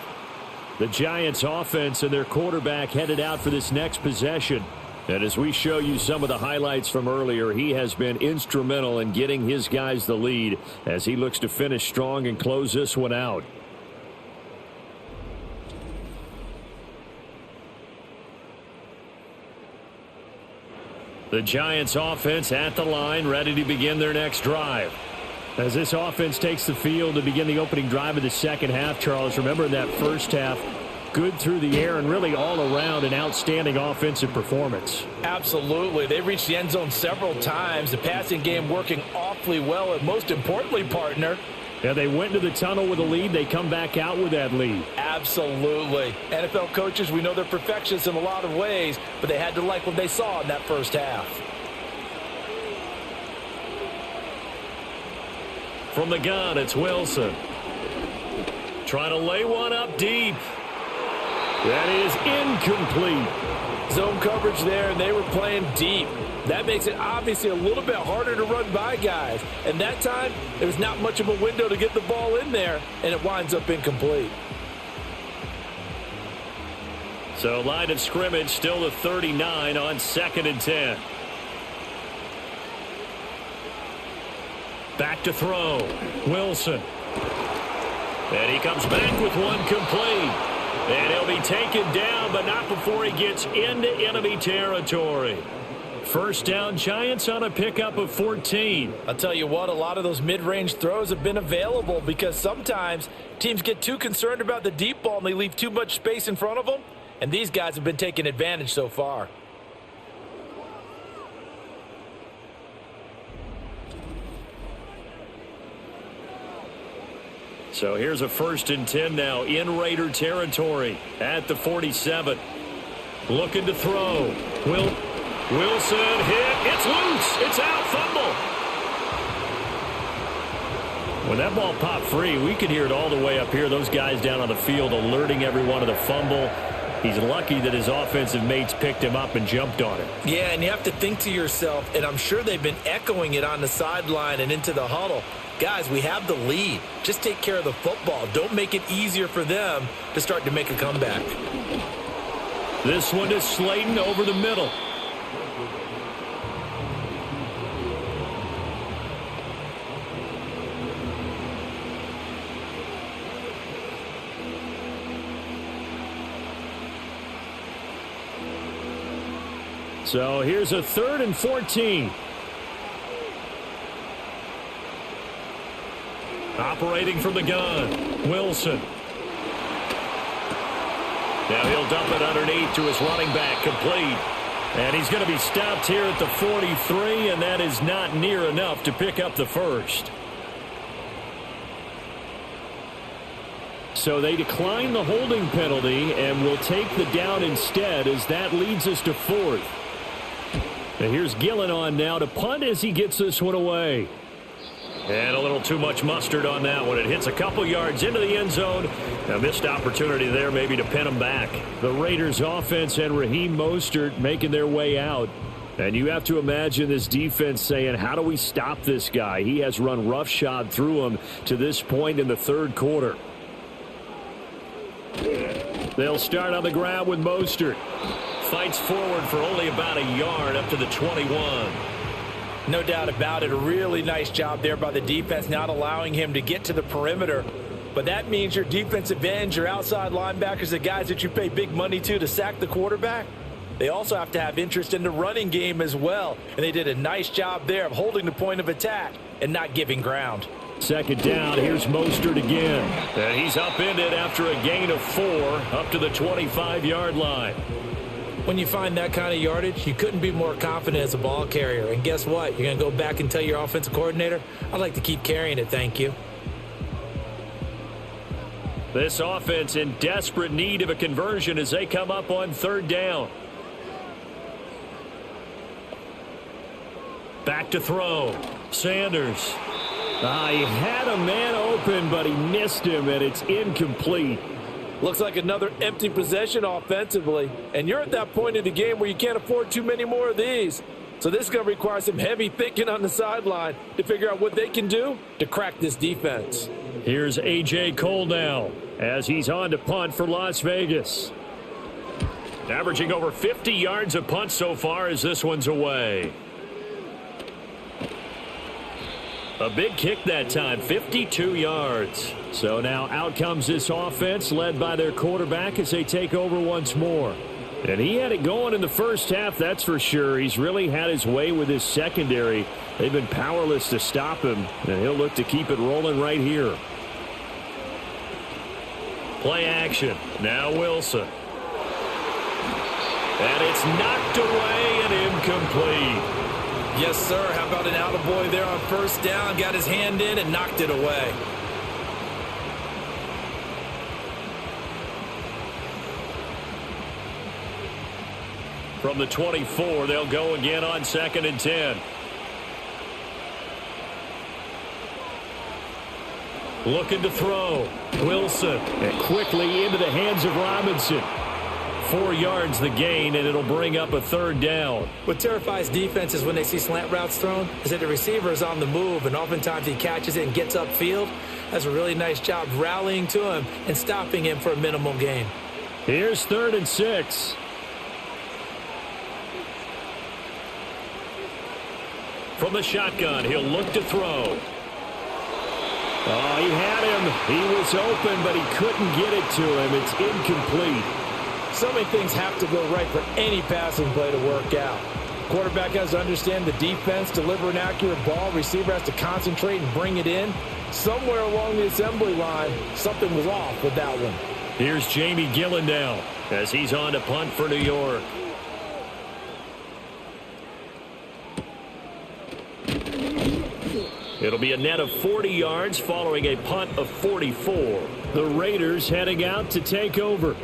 The Giants offense and their quarterback headed out for this next possession. And as we show you some of the highlights from earlier, he has been instrumental in getting his guys the lead as he looks to finish strong and close this one out. The Giants offense at the line, ready to begin their next drive. As this offense takes the field to begin the opening drive of the second half, Charles, remember in that first half, good through the air and really all around an outstanding offensive performance. Absolutely. They reached the end zone several times. The passing game working awfully well. And most importantly, partner, yeah, they went into the tunnel with a lead. They come back out with that lead. Absolutely. NFL coaches, we know they're perfectionists in a lot of ways, but they had to like what they saw in that first half. From the gun, it's Wilson. Trying to lay one up deep. That is incomplete. Zone coverage there, and they were playing deep. That makes it obviously a little bit harder to run by guys. And that time, there was not much of a window to get the ball in there, and it winds up incomplete. So line of scrimmage still the 39 on 2nd and 10. Back to throw. Wilson. And he comes back with one complete. And he'll be taken down, but not before he gets into enemy territory. First down, Giants on a pickup of 14. I'll tell you what, a lot of those mid-range throws have been available because sometimes teams get too concerned about the deep ball and they leave too much space in front of them. And these guys have been taking advantage so far. So here's a 1st and 10 now in Raider territory at the 47. Looking to throw. Wilson hit. It's loose. It's out. Fumble. When that ball popped free, we could hear it all the way up here. Those guys down on the field alerting everyone of the fumble. He's lucky that his offensive mates picked him up and jumped on it. Yeah, and you have to think to yourself, and I'm sure they've been echoing it on the sideline and into the huddle. Guys, we have the lead. Just take care of the football. Don't make it easier for them to start to make a comeback. This one is Slayton over the middle. So here's a 3rd and 14. Operating from the gun, Wilson. Now he'll dump it underneath to his running back, complete. And he's going to be stopped here at the 43, and that is not near enough to pick up the first. So they decline the holding penalty and will take the down instead, as that leads us to 4th. And here's Gillen on now to punt as he gets this one away. And a little too much mustard on that one. It hits a couple yards into the end zone. A missed opportunity there maybe to pin him back. The Raiders offense and Raheem Mostert making their way out. And you have to imagine this defense saying, how do we stop this guy? He has run roughshod through him to this point in the 3rd quarter. They'll start on the ground with Mostert. Fights forward for only about a yard up to the 21. No doubt about it. A really nice job there by the defense, not allowing him to get to the perimeter. But that means your defensive ends, your outside linebackers, the guys that you pay big money to sack the quarterback, they also have to have interest in the running game as well. And they did a nice job there of holding the point of attack and not giving ground. 2nd down, here's Mostert again. And he's upended after a gain of 4 up to the 25-yard line. When you find that kind of yardage, you couldn't be more confident as a ball carrier. And guess what? You're going to go back and tell your offensive coordinator, I'd like to keep carrying it, thank you. This offense in desperate need of a conversion as they come up on 3rd down. Back to throw. Sanders. He had a man open, but he missed him, and it's incomplete. Looks like another empty possession offensively. And you're at that point in the game where you can't afford too many more of these. So this is going to require some heavy thinking on the sideline to figure out what they can do to crack this defense. Here's A.J. Cole now as he's on to punt for Las Vegas. Averaging over 50 yards a punt so far as this one's away. A big kick that time, 52 yards. So now out comes this offense led by their quarterback as they take over once more. And he had it going in the first half, that's for sure. He's really had his way with his secondary. They've been powerless to stop him, and he'll look to keep it rolling right here. Play action. Now Wilson. And it's knocked away and incomplete. Yes, sir. How about an attaboy there on 1st down? Got his hand in and knocked it away. From the 24, they'll go again on 2nd and 10. Looking to throw. Wilson. And quickly into the hands of Robinson. 4 yards the gain, and it'll bring up a 3rd down. What terrifies defenses when they see slant routes thrown is that the receiver is on the move, and oftentimes he catches it and gets upfield. Does a really nice job rallying to him and stopping him for a minimal gain. Here's 3rd and 6. From the shotgun, he'll look to throw. Oh, he had him. He was open, but he couldn't get it to him. It's incomplete. So many things have to go right for any passing play to work out. Quarterback has to understand the defense, deliver an accurate ball. Receiver has to concentrate and bring it in. Somewhere along the assembly line, something was off with that one. Here's Jamie Gillen now as he's on to punt for New York. It'll be a net of 40 yards following a punt of 44. The Raiders heading out to take over.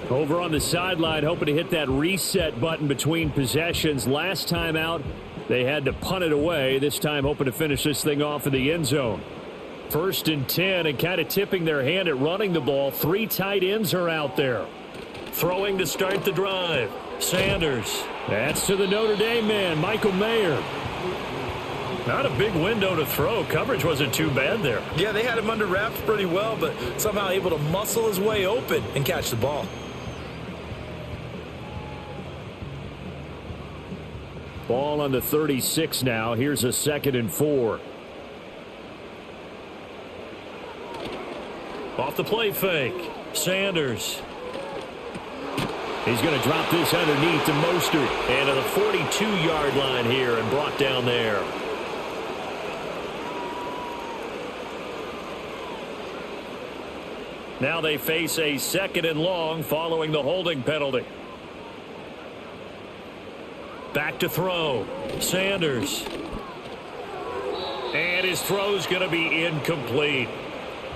Over on the sideline, hoping to hit that reset button between possessions. Last time out, they had to punt it away. This time, hoping to finish this thing off in the end zone. 1st and 10, and kind of tipping their hand at running the ball. 3 tight ends are out there. Throwing to start the drive. Sanders. That's to the Notre Dame man, Michael Mayer. Not a big window to throw. Coverage wasn't too bad there. Yeah, they had him under wraps pretty well, but somehow able to muscle his way open and catch the ball. Ball on the 36 now. Here's a 2nd and 4. Off the play fake. Sanders. He's going to drop this underneath to Mostert. And to the 42-yard line here and brought down there. Now they face a 2nd and long following the holding penalty. Back to throw. Sanders. And his throw's going to be incomplete.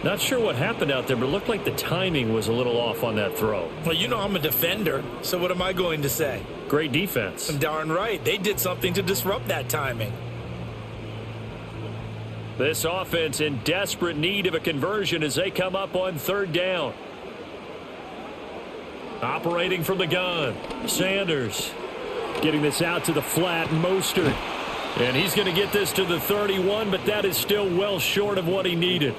Not sure what happened out there, but it looked like the timing was a little off on that throw. Well, you know I'm a defender, so what am I going to say? Great defense. Darn right. They did something to disrupt that timing. This offense in desperate need of a conversion as they come up on 3rd down. Operating from the gun. Sanders getting this out to the flat. Mostert. And he's going to get this to the 31, but that is still well short of what he needed.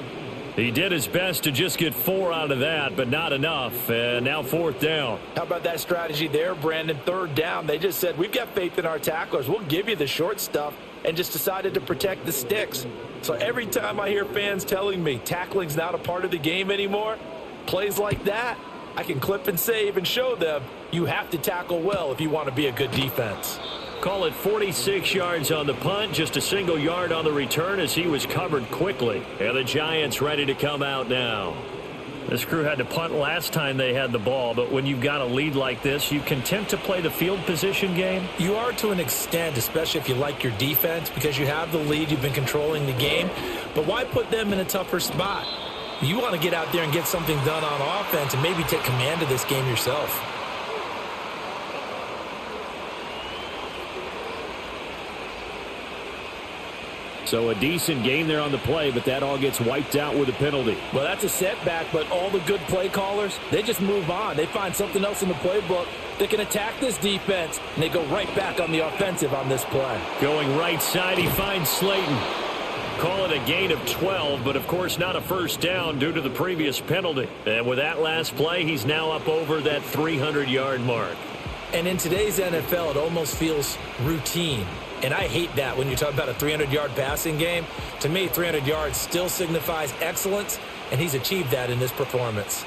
He did his best to just get 4 out of that, but not enough. And now 4th down. How about that strategy there, Brandon? 3rd down. They just said, we've got faith in our tacklers. We'll give you the short stuff, and just decided to protect the sticks. So every time I hear fans telling me tackling's not a part of the game anymore, plays like that, I can clip and save and show them you have to tackle well if you want to be a good defense. Call it 46 yards on the punt, just a single yard on the return as he was covered quickly. And the Giants ready to come out now. This crew had to punt last time they had the ball, but when you've got a lead like this, you content to play the field position game? You are to an extent, especially if you like your defense, because you have the lead, you've been controlling the game. But why put them in a tougher spot? You want to get out there and get something done on offense and maybe take command of this game yourself. So a decent game there on the play, but that all gets wiped out with a penalty. Well, that's a setback, but all the good play callers, they just move on. They find something else in the playbook that can attack this defense, and they go right back on the offensive on this play. Going right side, he finds Slayton. Call it a gain of 12, but of course not a first down due to the previous penalty. And with that last play, he's now up over that 300-yard mark. And in today's NFL, it almost feels routine. And I hate that when you talk about a 300-yard passing game. To me, 300 yards still signifies excellence, and he's achieved that in this performance.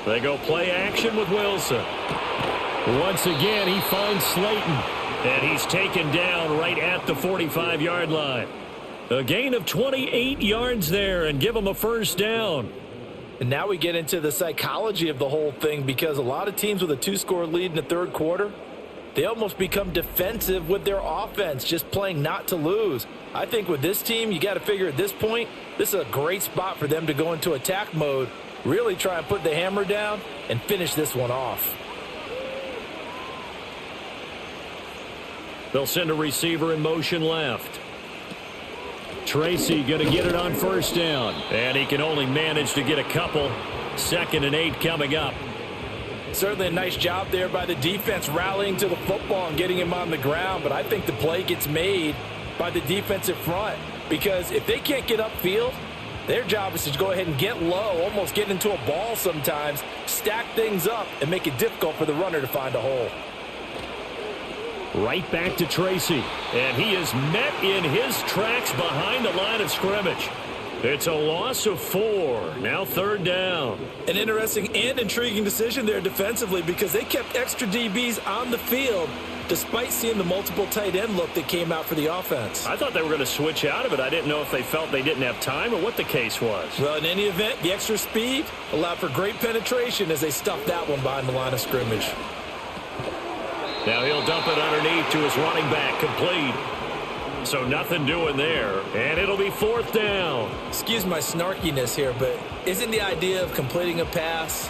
They go play action with Wilson. Once again, he finds Slayton, and he's taken down right at the 45-yard line. A gain of 28 yards there, and give him a first down. And now we get into the psychology of the whole thing, because a lot of teams with a 2-score lead in the 3rd quarter, they almost become defensive with their offense, just playing not to lose. I think with this team, you got to figure at this point, this is a great spot for them to go into attack mode, really try and put the hammer down and finish this one off. They'll send a receiver in motion left. Tracy going to get it on first down. And he can only manage to get a couple. 2nd and 8 coming up. Certainly a nice job there by the defense rallying to the football and getting him on the ground. But I think the play gets made by the defensive front. Because if they can't get upfield, their job is to go ahead and get low, almost get into a ball sometimes, stack things up, and make it difficult for the runner to find a hole. Right back to Tracy. And he is met in his tracks behind the line of scrimmage. It's a loss of 4. Now 3rd down. An interesting and intriguing decision there defensively, because they kept extra DBs on the field despite seeing the multiple tight end look that came out for the offense. I thought they were going to switch out of it. I didn't know if they felt they didn't have time or what the case was. Well, in any event, the extra speed allowed for great penetration as they stuffed that one behind the line of scrimmage. Now he'll dump it underneath to his running back, complete. So nothing doing there, and it'll be 4th down. Excuse my snarkiness here, but isn't the idea of completing a pass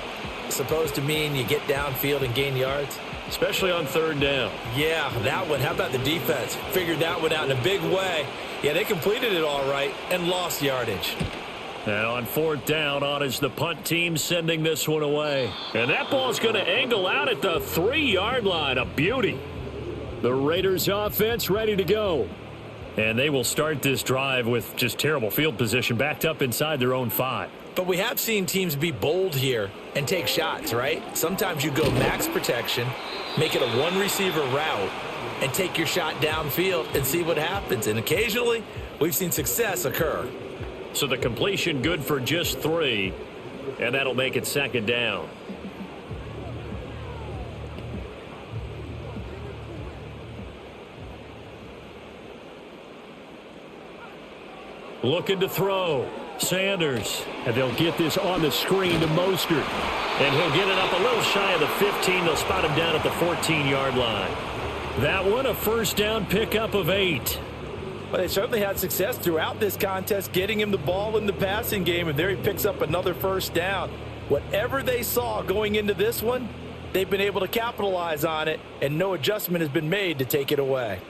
supposed to mean you get downfield and gain yards? Especially on 3rd down. Yeah, that one. How about the defense? Figured that one out in a big way. Yeah, they completed it all right and lost yardage. Now on 4th down, on is the punt team sending this one away. And that ball's going to angle out at the 3-yard line. A beauty. The Raiders offense ready to go. And they will start this drive with just terrible field position, backed up inside their own 5. But we have seen teams be bold here and take shots, right? Sometimes you go max protection, make it a one-receiver route, and take your shot downfield and see what happens. And occasionally, we've seen success occur. So the completion good for just 3, and that'll make it 2nd down. Looking to throw. Sanders. And they'll get this on the screen to Mostert. And he'll get it up a little shy of the 15. They'll spot him down at the 14-yard line. That one a first down pickup of 8. Well, they certainly had success throughout this contest getting him the ball in the passing game, and there he picks up another first down. Whatever they saw going into this one, they've been able to capitalize on it, and no adjustment has been made to take it away.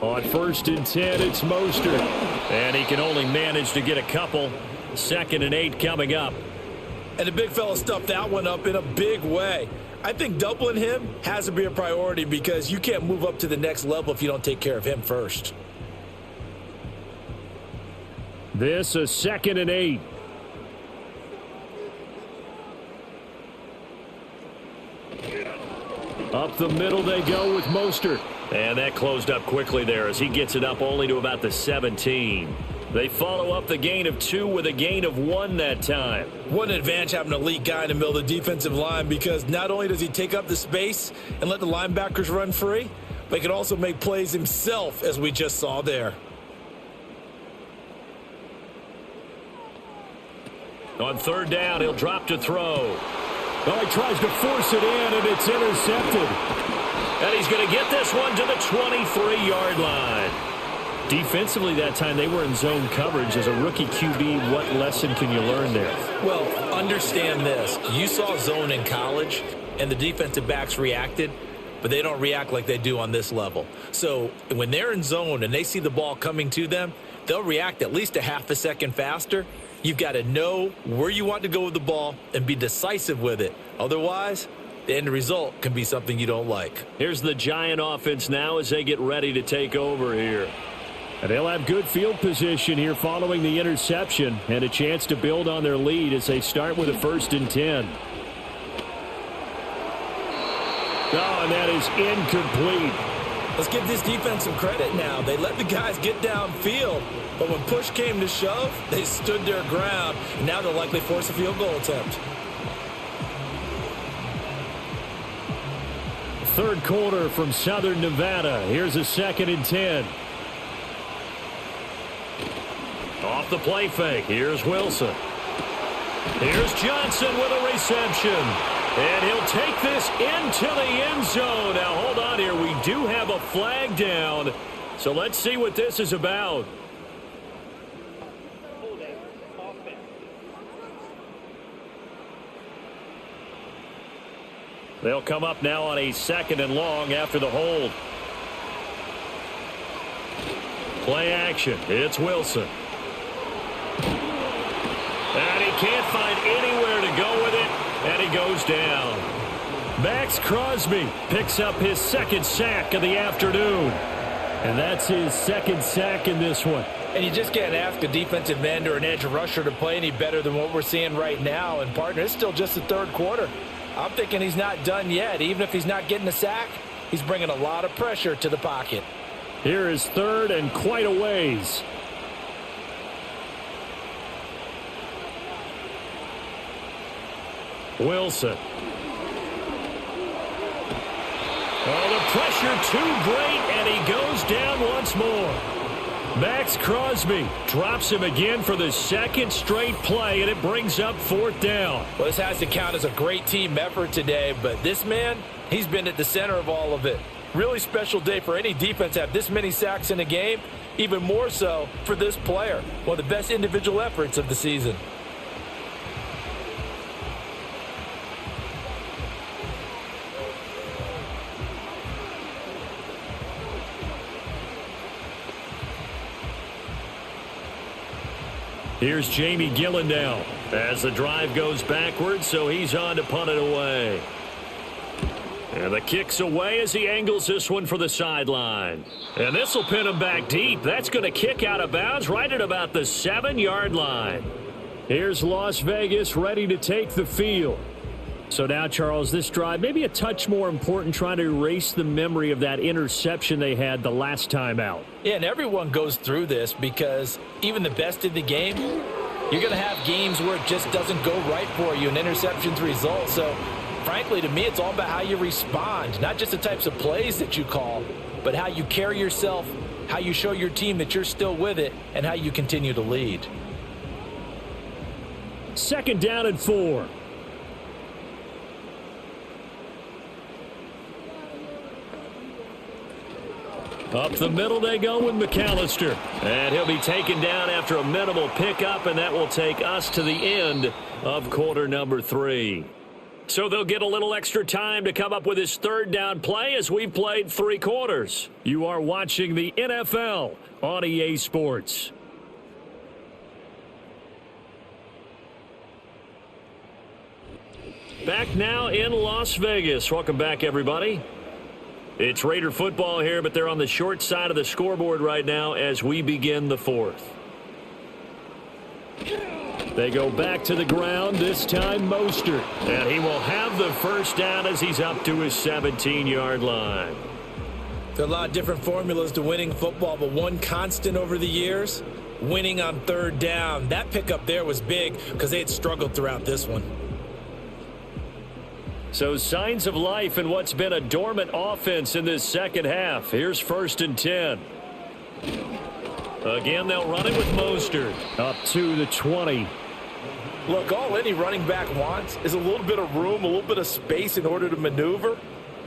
On 1st and 10, it's Mostert. And he can only manage to get a couple. 2nd and 8 coming up. And the big fella stuffed that one up in a big way. I think doubling him has to be a priority because you can't move up to the next level if you don't take care of him first. This a 2nd and 8. Up the middle they go with Mostert. And that closed up quickly there as he gets it up only to about the 17. They follow up the gain of 2 with a gain of 1 that time. What an advantage having an elite guy in the middle of the defensive line, because not only does he take up the space and let the linebackers run free, but he can also make plays himself, as we just saw there. On 3rd down, he'll drop to throw. Well, he tries to force it in, and it's intercepted. And he's going to get this one to the 23-yard line. Defensively that time, they were in zone coverage. As a rookie QB, what lesson can you learn there? Well, understand this. You saw zone in college, and the defensive backs reacted, but they don't react like they do on this level. So when they're in zone and they see the ball coming to them, they'll react at least a half a second faster. You've got to know where you want to go with the ball and be decisive with it. Otherwise, the end result can be something you don't like. Here's the Giant offense now as they get ready to take over here. And they'll have good field position here following the interception and a chance to build on their lead as they start with a 1st and 10. Oh, and that is incomplete. Let's give this defense some credit now. They let the guys get downfield, but when push came to shove, they stood their ground. And now they'll likely force a field goal attempt. 3rd quarter from Southern Nevada. Here's a 2nd and 10. Off the play fake. Here's Wilson. Here's Johnson with a reception. And he'll take this into the end zone. Now, hold on here. We do have a flag down. So let's see what this is about. They'll come up now on a 2nd and long after the hold. Play action. It's Wilson. And he can't find anywhere to go with it, and he goes down. Max Crosby picks up his 2nd sack of the afternoon. And that's his 2nd sack in this one. And you just can't ask a defensive end or an edge rusher to play any better than what we're seeing right now. And, partner, it's still just the 3rd quarter. I'm thinking he's not done yet. Even if he's not getting a sack, he's bringing a lot of pressure to the pocket. Here is 3rd and quite a ways. Wilson. Oh, the pressure too great, and he goes down once more. Max Crosby drops him again for the 2nd straight play, and it brings up 4th down. Well, this has to count as a great team effort today, but this man, he's been at the center of all of it. Really special day for any defense to have this many sacks in a game, even more so for this player. One of the best individual efforts of the season. Here's Jamie Gillen now as the drive goes backwards, so he's on to punt it away. And the kick's away as he angles this one for the sideline. And this will pin him back deep. That's going to kick out of bounds right at about the 7-yard line. Here's Las Vegas ready to take the field. So now, Charles, this drive maybe a touch more important, trying to erase the memory of that interception they had the last time out. Yeah, and everyone goes through this because even the best in the game, you're going to have games where it just doesn't go right for you and interceptions result. So, frankly, to me, it's all about how you respond, not just the types of plays that you call, but how you carry yourself, how you show your team that you're still with it, and how you continue to lead. 2nd down and 4. Up the middle they go with McAllister. And he'll be taken down after a minimal pickup, and that will take us to the end of quarter number 3. So they'll get a little extra time to come up with his 3rd down play as we've played 3 quarters. You are watching the NFL on EA Sports. Back now in Las Vegas. Welcome back, everybody. It's Raider football here, but they're on the short side of the scoreboard right now as we begin the 4th. They go back to the ground, this time Mostert. And he will have the 1st down as he's up to his 17-yard line. There are a lot of different formulas to winning football, but one constant over the years, winning on 3rd down. That pickup there was big because they had struggled throughout this one. So signs of life in what's been a dormant offense in this 2nd half. Here's 1st and 10. Again, they'll run it with Mostert. Up to the 20. Look, all any running back wants is a little bit of room, a little bit of space in order to maneuver.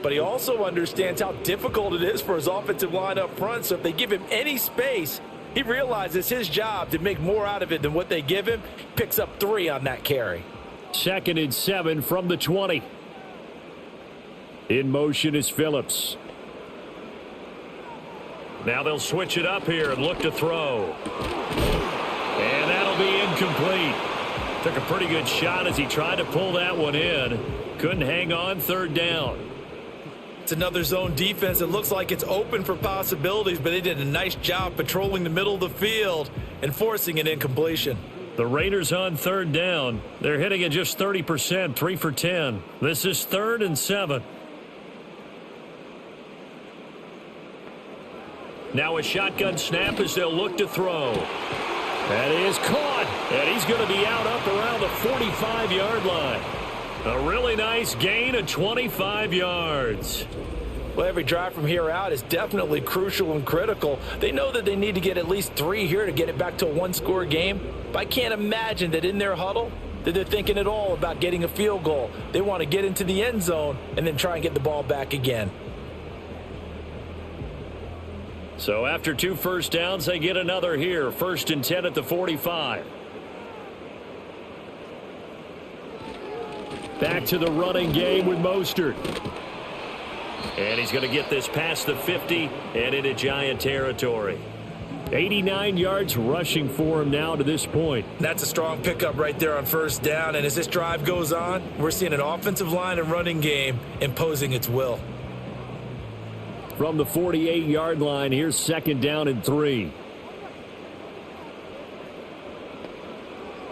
But he also understands how difficult it is for his offensive line up front. So if they give him any space, he realizes his job to make more out of it than what they give him. Picks up 3 on that carry. 2nd and 7 from the 20. In motion is Phillips. Now they'll switch it up here and look to throw. And that'll be incomplete. Took a pretty good shot as he tried to pull that one in. Couldn't hang on 3rd down. It's another zone defense. It looks like it's open for possibilities, but they did a nice job patrolling the middle of the field and forcing an incompletion. The Raiders on 3rd down. They're hitting at just 30%, 3 for 10. This is 3rd and 7. Now a shotgun snap as they'll look to throw. That is caught, and he's going to be out up around the 45-yard line. A really nice gain of 25 yards. Well, every drive from here out is definitely crucial and critical. They know that they need to get at least 3 here to get it back to a 1-score game. But I can't imagine that in their huddle that they're thinking at all about getting a field goal. They want to get into the end zone and then try and get the ball back again. So after 2 first downs, they get another here. 1st and 10 at the 45. Back to the running game with Mostert. And he's going to get this past the 50 and into Giant territory. 89 yards rushing for him now to this point. That's a strong pickup right there on 1st down. And as this drive goes on, we're seeing an offensive line and running game imposing its will. From the 48-yard line, here's 2nd down and 3.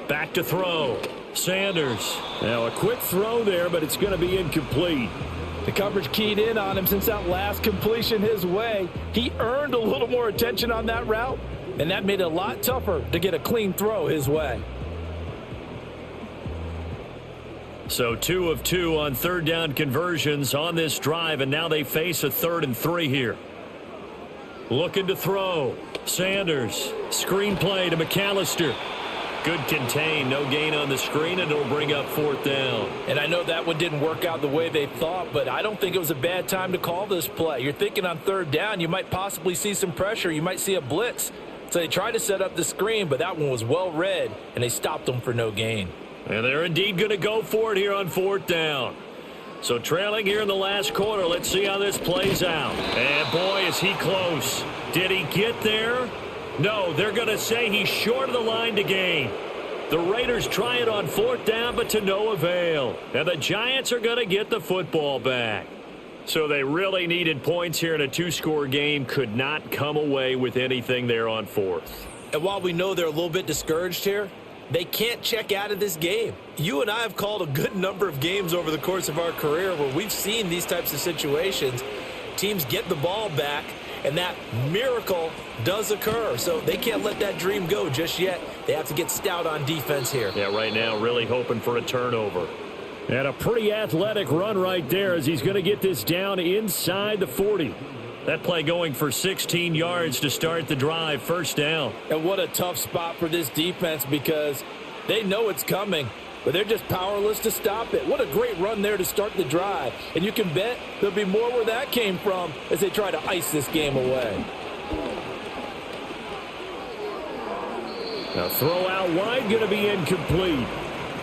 Back to throw. Sanders. Now a quick throw there, but it's going to be incomplete. The coverage keyed in on him since that last completion his way. He earned a little more attention on that route, and that made it a lot tougher to get a clean throw his way. So 2 of 2 on 3rd down conversions on this drive, and now they face a 3rd and 3 here. Looking to throw. Sanders. Screen play to McAllister. Good contain. No gain on the screen, and it'll bring up 4th down. And I know that one didn't work out the way they thought, but I don't think it was a bad time to call this play. You're thinking on 3rd down, you might possibly see some pressure. You might see a blitz. So they tried to set up the screen, but that one was well read, and they stopped them for no gain. And they're indeed going to go for it here on 4th down. So trailing here in the last quarter. Let's see how this plays out. And boy, is he close. Did he get there? No, they're going to say he's short of the line to gain. The Raiders try it on 4th down, but to no avail. And the Giants are going to get the football back. So they really needed points here in a 2-score game. Could not come away with anything there on 4th. And while we know they're a little bit discouraged here, They can't check out of this game. You and I have called a good number of games over the course of our career where we've seen these types of situations. Teams get the ball back, and that miracle does occur. So they can't let that dream go just yet. They have to get stout on defense here. Yeah, right now really hoping for a turnover. And a pretty athletic run right there as he's going to get this down inside the 40. That play going for 16 yards to start the drive, first down. And what a tough spot for this defense because they know it's coming, but they're just powerless to stop it. What a great run there to start the drive. And you can bet there'll be more where that came from as they try to ice this game away. Now throw out wide, going to be incomplete.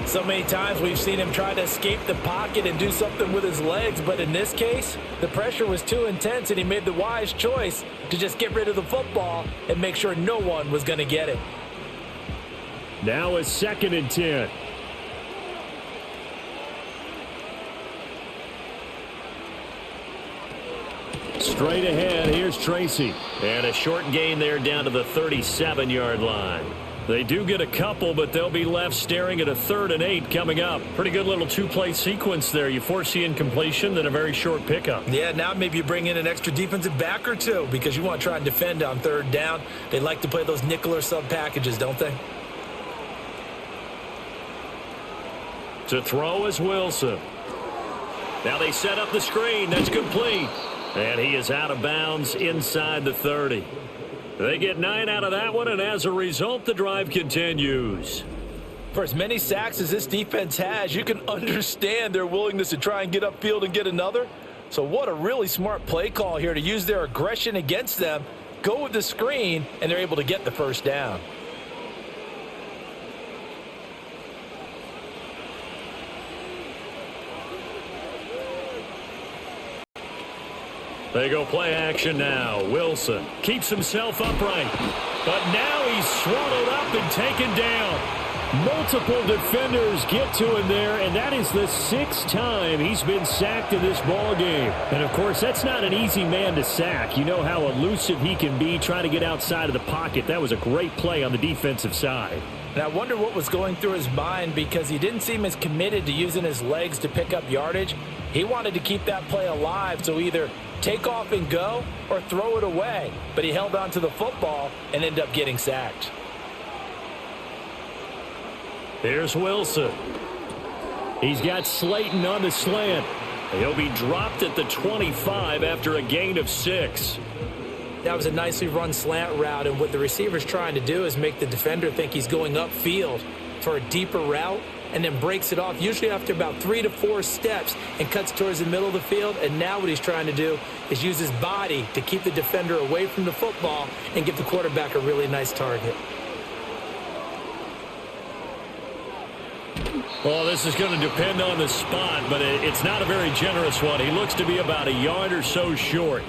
So many times we've seen him try to escape the pocket and do something with his legs, but in this case, the pressure was too intense and he made the wise choice to just get rid of the football and make sure no one was going to get it. Now a 2nd and 10. Straight ahead, here's Tracy. And a short gain there down to the 37-yard line. They do get a couple, but they'll be left staring at a 3rd and 8 coming up. Pretty good little two-play sequence there. You force the incompletion, then a very short pickup. Yeah, now maybe you bring in an extra defensive back or two because you want to try and defend on 3rd down. They like to play those nickel or sub packages, don't they? To throw is Wilson. Now they set up the screen. That's complete. And he is out of bounds inside the 30. They get 9 out of that one, and as a result, the drive continues. For as many sacks as this defense has, you can understand their willingness to try and get upfield and get another. So what a really smart play call here to use their aggression against them, go with the screen, and they're able to get the first down. They go play action now. Wilson keeps himself upright, but now he's swallowed up and taken down. Multiple defenders get to him there, and that is the 6th time he's been sacked in this ball game. And, of course, that's not an easy man to sack. You know how elusive he can be trying to get outside of the pocket. That was a great play on the defensive side. And I wonder what was going through his mind because he didn't seem as committed to using his legs to pick up yardage. He wanted to keep that play alive, so either take off and go or throw it away. But he held on to the football and ended up getting sacked. Here's Wilson. He's got Slayton on the slant. He'll be dropped at the 25 after a gain of 6. That was a nicely run slant route, and what the receiver's trying to do is make the defender think he's going upfield for a deeper route and then breaks it off, usually after about 3 to 4 steps, and cuts towards the middle of the field. And now what he's trying to do is use his body to keep the defender away from the football and give the quarterback a really nice target. Well, this is going to depend on the spot, but it's not a very generous one. He looks to be about a yard or so short.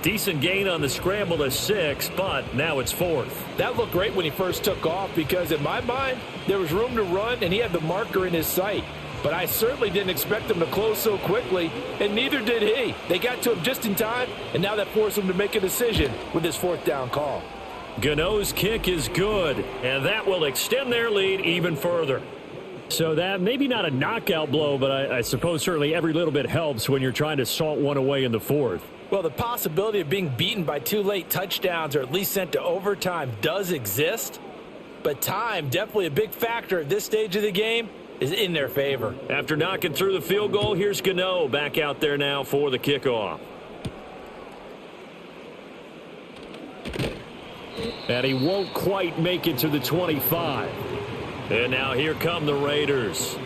Decent gain on the scramble to 6, but now it's 4th. That looked great when he first took off because, in my mind, there was room to run, and he had the marker in his sight. But I certainly didn't expect him to close so quickly, and neither did he. They got to him just in time, and now that forced him to make a decision with his 4th down call. Gano's kick is good, and that will extend their lead even further. So that maybe not a knockout blow, but I suppose certainly every little bit helps when you're trying to salt one away in the 4th. Well, the possibility of being beaten by 2 late touchdowns or at least sent to overtime does exist, but time, definitely a big factor at this stage of the game, is in their favor. After knocking through the field goal, here's Gano back out there now for the kickoff. And he won't quite make it to the 25. And now here come the Raiders.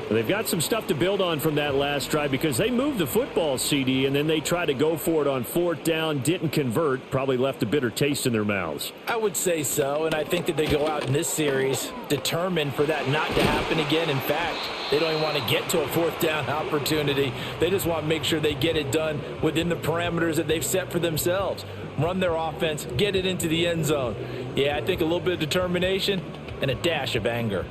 They've got some stuff to build on from that last drive because they moved the football, CD, and then they tried to go for it on 4th down, didn't convert, probably left a bitter taste in their mouths. I would say so, and I think that they go out in this series determined for that not to happen again. In fact, they don't even want to get to a 4th down opportunity. They just want to make sure they get it done within the parameters that they've set for themselves. Run their offense, get it into the end zone. Yeah, I think a little bit of determination and a dash of anger.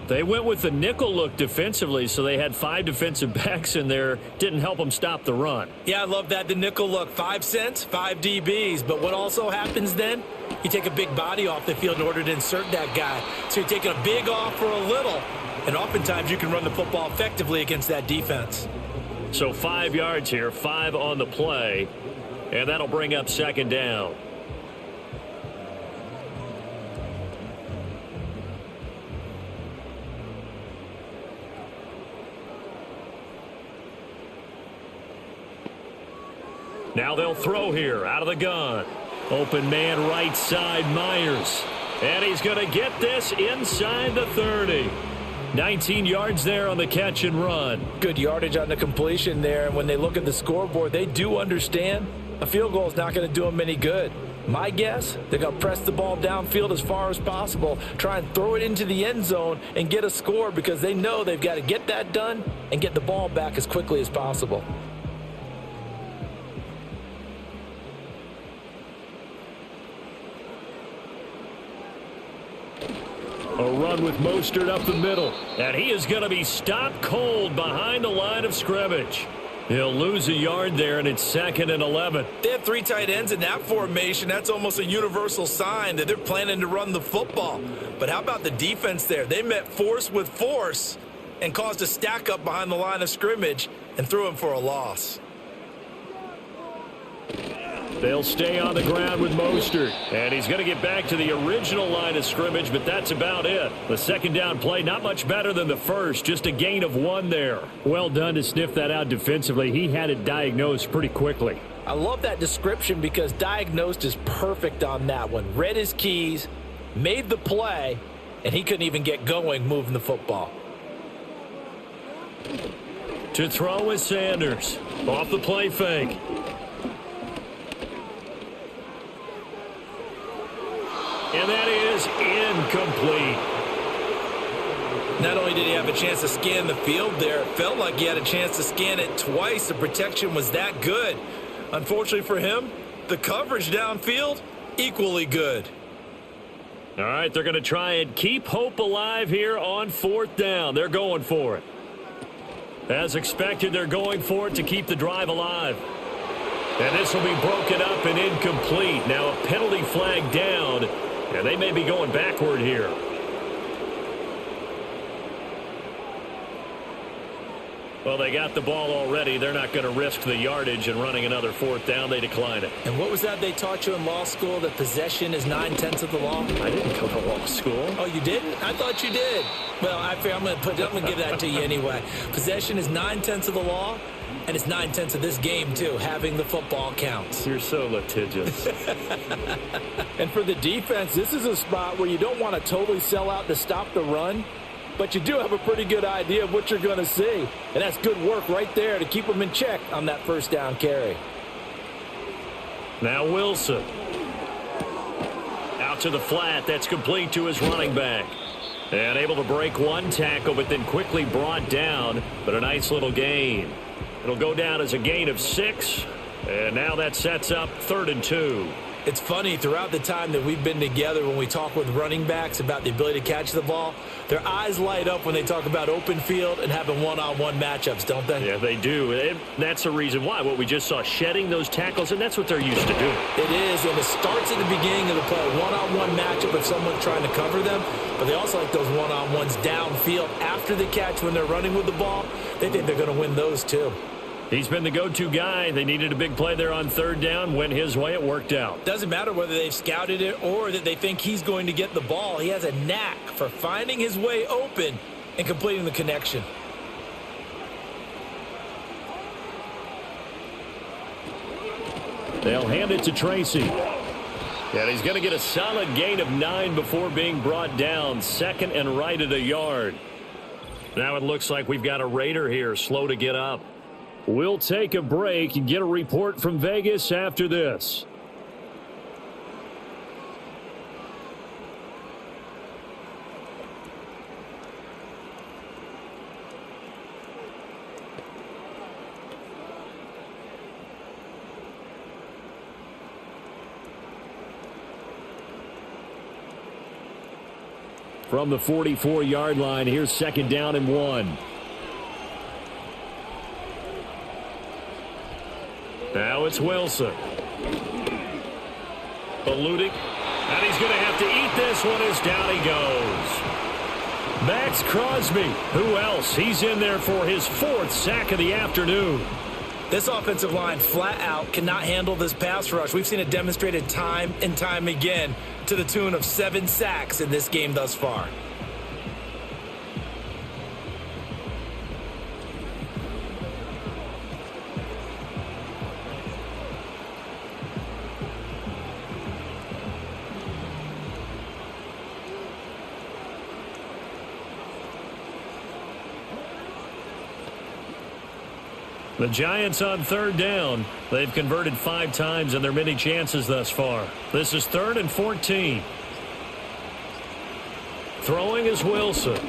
They went with the nickel look defensively, so they had 5 defensive backs in there. Didn't help them stop the run. Yeah, I love that, the nickel look. 5 cents, 5 DBs. But what also happens then? You take a big body off the field in order to insert that guy. So you're taking a big off for a little. And oftentimes you can run the football effectively against that defense. So 5 yards here, 5 on the play. And that'll bring up second down. Now they'll throw here out of the gun. Open man right side, Myers. And he's going to get this inside the 30. 19 yards there on the catch and run. Good yardage on the completion there. And when they look at the scoreboard, they do understand a field goal is not going to do them any good. My guess, they're going to press the ball downfield as far as possible, try and throw it into the end zone and get a score because they know they've got to get that done and get the ball back as quickly as possible. A run with Mostert up the middle. And he is going to be stopped cold behind the line of scrimmage. He'll lose a yard there, and it's 2nd and 11. They have 3 tight ends in that formation. That's almost a universal sign that they're planning to run the football. But how about the defense there? They met force with force and caused a stack up behind the line of scrimmage and threw him for a loss. They'll stay on the ground with Mostert. And he's going to get back to the original line of scrimmage, but that's about it. The second down play, not much better than the first, just a gain of 1 there. Well done to sniff that out defensively. He had it diagnosed pretty quickly. I love that description because diagnosed is perfect on that one. Read his keys, made the play, and he couldn't even get going moving the football. To throw is Sanders. Off the play fake. And that is incomplete. Not only did he have a chance to scan the field there, it felt like he had a chance to scan it twice. The protection was that good. Unfortunately for him, the coverage downfield, equally good. All right, they're going to try and keep hope alive here on 4th down. They're going for it. As expected, they're going for it to keep the drive alive. And this will be broken up and incomplete. Now a penalty flag down. And they may be going backward here. Well, they got the ball already. They're not going to risk the yardage and running another 4th down. They decline it. And what was that they taught you in law school, that possession is 9/10 of the law? I didn't go to law school. Oh, you didn't? I thought you did. Well, I'm going to give that to you anyway. Possession is 9/10 of the law, and it's 9/10 of this game, too. Having the football counts. You're so litigious. And for the defense, this is a spot where you don't want to totally sell out to stop the run, but you do have a pretty good idea of what you're going to see. And that's good work right there to keep them in check on that 1st down carry. Now Wilson. Out to the flat. That's complete to his running back. And able to break 1 tackle, but then quickly brought down. But a nice little gain. It'll go down as a gain of 6. And now that sets up 3rd and 2. It's funny, throughout the time that we've been together, when we talk with running backs about the ability to catch the ball, their eyes light up when they talk about open field and having one-on-one matchups, don't they? Yeah, they do. And that's the reason why. What we just saw, shedding those tackles, and that's what they're used to doing. It is, and it starts at the beginning of the play. One-on-one matchup if someone's trying to cover them, but they also like those one-on-ones downfield after the catch when they're running with the ball. They think they're going to win those, too. He's been the go-to guy. They needed a big play there on 3rd down. Went his way. It worked out. Doesn't matter whether they've scouted it or that they think he's going to get the ball. He has a knack for finding his way open and completing the connection. They'll hand it to Tracy. And he's going to get a solid gain of 9 before being brought down. 2nd and right at a yard. Now it looks like we've got a Raider here, slow to get up. We'll take a break and get a report from Vegas after this. From the 44-yard line, here's 2nd down and 1. Now it's Wilson. Eluding. And he's going to have to eat this one as down he goes. Max Crosby, who else? He's in there for his 4th sack of the afternoon. This offensive line flat out cannot handle this pass rush. We've seen it demonstrated time and time again to the tune of 7 sacks in this game thus far. The Giants on 3rd down. They've converted 5 times in their many chances thus far. This is 3rd and 14. Throwing is Wilson.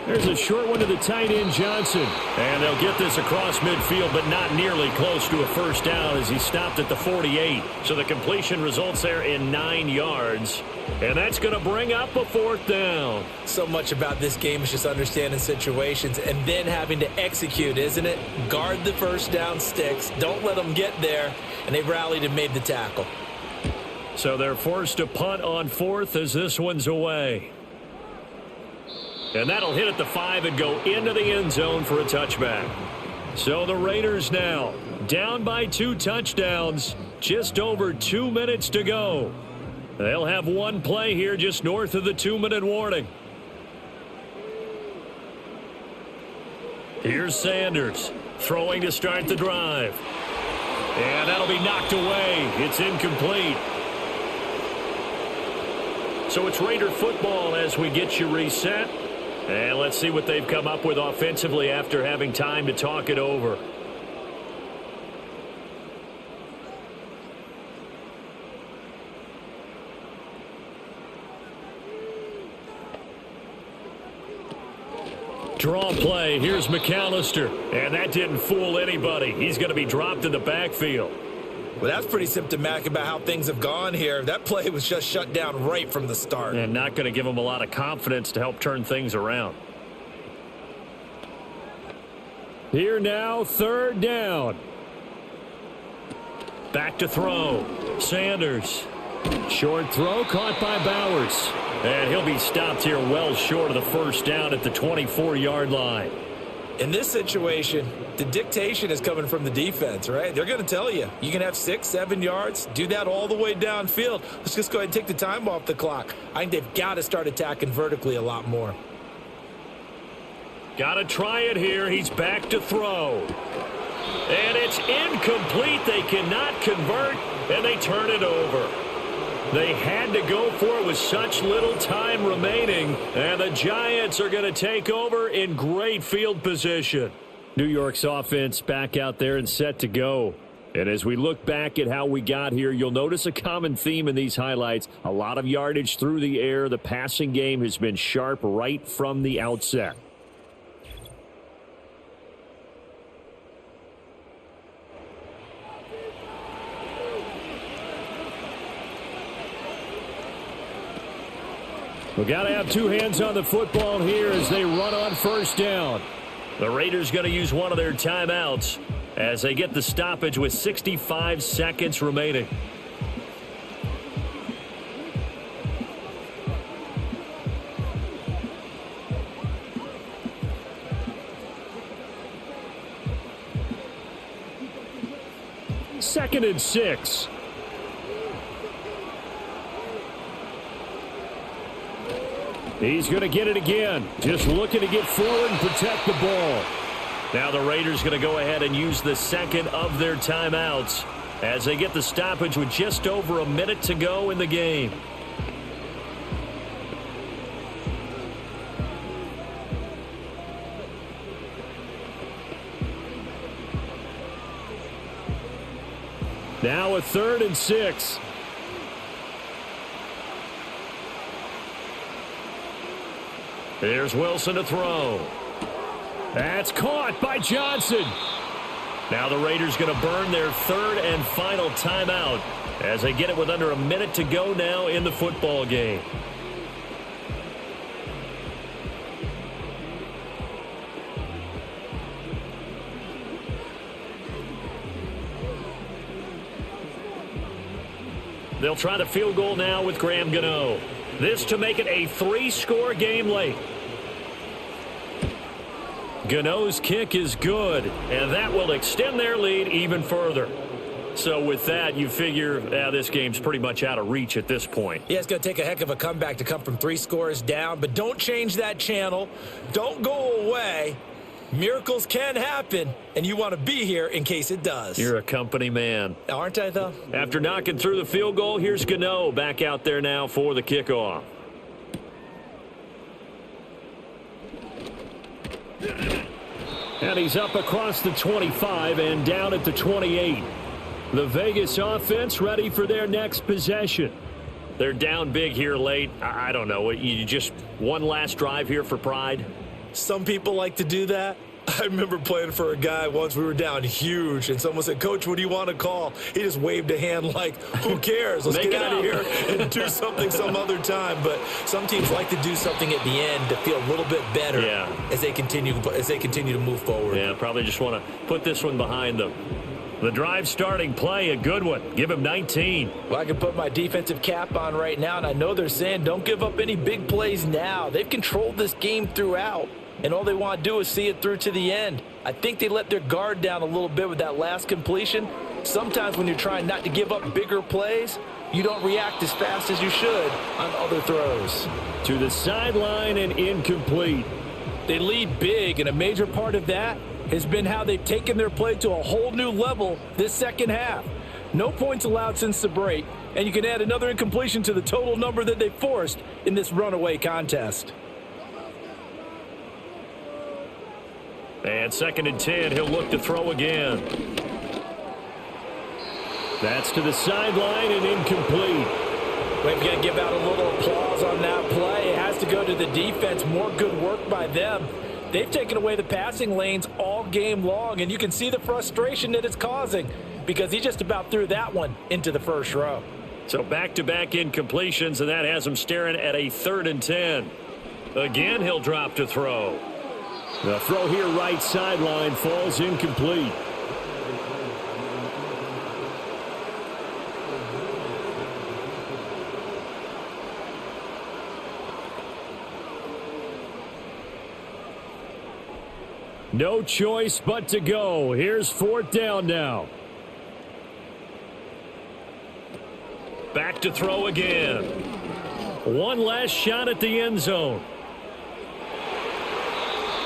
There's a short one to the tight end, Johnson. And they'll get this across midfield, but not nearly close to a first down as he stopped at the 48. So the completion results there in 9 yards. And that's going to bring up a 4th down. So much about this game is just understanding situations and then having to execute, isn't it? Guard the first down sticks. Don't let them get there. And they rallied and made the tackle. So they're forced to punt on 4th as this one's away. And that'll hit at the 5 and go into the end zone for a touchback. So the Raiders now down by 2 touchdowns. Just over 2 minutes to go. They'll have one play here just north of the 2-minute warning. Here's Sanders throwing to start the drive. And that'll be knocked away. It's incomplete. So it's Raider football as we get you reset. And let's see what they've come up with offensively after having time to talk it over. Draw play. Here's McAllister. And that didn't fool anybody. He's going to be dropped in the backfield. Well, that's pretty symptomatic about how things have gone here. That play was just shut down right from the start. And not going to give him a lot of confidence to help turn things around. Here now, 3rd down. Back to throw. Sanders. Short throw caught by Bowers. And he'll be stopped here well short of the first down at the 24-yard line. In this situation, the dictation is coming from the defense, right? They're going to tell you, you can have 6, 7 yards, do that all the way downfield. Let's just go ahead and take the time off the clock. I think they've got to start attacking vertically a lot more. Got to try it here. He's back to throw. And it's incomplete. They cannot convert, and they turn it over. They had to go for it with such little time remaining, and the Giants are going to take over in great field position. New York's offense back out there and set to go. And as we look back at how we got here, you'll notice a common theme in these highlights. A lot of yardage through the air. The passing game has been sharp right from the outset. We've got to have 2 hands on the football here as they run on first down. The Raiders going to use one of their timeouts as they get the stoppage with 65 seconds remaining. Second and 6. He's going to get it again. Just looking to get forward and protect the ball. Now the Raiders going to go ahead and use the second of their timeouts as they get the stoppage with just over a minute to go in the game. Now a 3rd and 6. Here's Wilson to throw. That's caught by Johnson. Now the Raiders going to burn their 3rd and final timeout as they get it with under a minute to go now in the football game. They'll try the field goal now with Graham Gano. This to make it a 3-score game late. Gano's kick is good, and that will extend their lead even further. So with that, you figure this game's pretty much out of reach at this point. Yeah, it's going to take a heck of a comeback to come from 3 scores down, but don't change that channel. Don't go away. Miracles can happen, and you want to be here in case it does. You're a company man. Aren't I, though? After knocking through the field goal, here's Gano back out there now for the kickoff. And he's up across the 25 and down at the 28. The Vegas offense ready for their next possession. They're down big here late. I don't know. You just one last drive here for pride? Some people like to do that. I remember playing for a guy once. We were down huge, and someone said, "Coach, what do you want to call?" He just waved a hand like, who cares? Let's get out of here and do something some other time. But some teams like to do something at the end to feel a little bit better as they continue to move forward. Yeah, probably just want to put this one behind them. The drive starting play, a good one. Give him 19. Well, I can put my defensive cap on right now, and I know they're saying don't give up any big plays now. They've controlled this game throughout, and all they want to do is see it through to the end. I think they let their guard down a little bit with that last completion. Sometimes when you're trying not to give up bigger plays, you don't react as fast as you should on other throws. To the sideline and incomplete. They lead big, and a major part of that has been how they've taken their play to a whole new level this second half. No points allowed since the break, and you can add another incompletion to the total number that they forced in this runaway contest. And 2nd and 10, he'll look to throw again. That's to the sideline and incomplete. We've got to give out a little applause on that play. It has to go to the defense. More good work by them. They've taken away the passing lanes all game long, and you can see the frustration that it's causing because he just about threw that one into the first row. So back-to-back incompletions, and that has him staring at a 3rd and 10. Again, he'll drop to throw. The throw here right sideline falls incomplete. No choice but to go. Here's 4th down now. Back to throw again. One last shot at the end zone.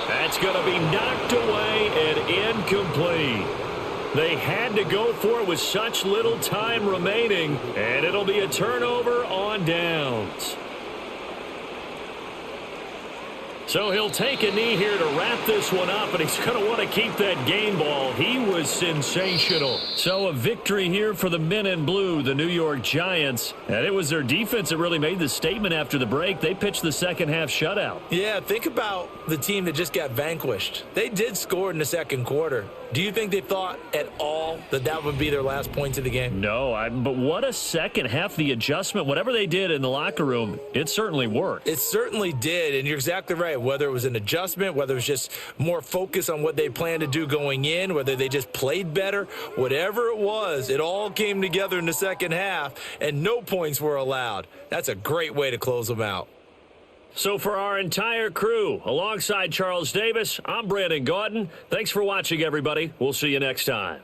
That's going to be knocked away and incomplete. They had to go for it with such little time remaining, and it'll be a turnover on downs. So he'll take a knee here to wrap this one up, and he's going to want to keep that game ball. He was sensational. So a victory here for the men in blue, the New York Giants. And it was their defense that really made the statement after the break. They pitched the second half shutout. Yeah, think about the team that just got vanquished. They did score in the second quarter. Do you think they thought at all that that would be their last points of the game? No, but what a second half. The adjustment, whatever they did in the locker room, it certainly worked. It certainly did, and you're exactly right. Whether it was an adjustment, whether it was just more focus on what they planned to do going in, whether they just played better, whatever it was, it all came together in the second half, and no points were allowed. That's a great way to close them out. So for our entire crew, alongside Charles Davis, I'm Brandon Gaudin. Thanks for watching, everybody. We'll see you next time.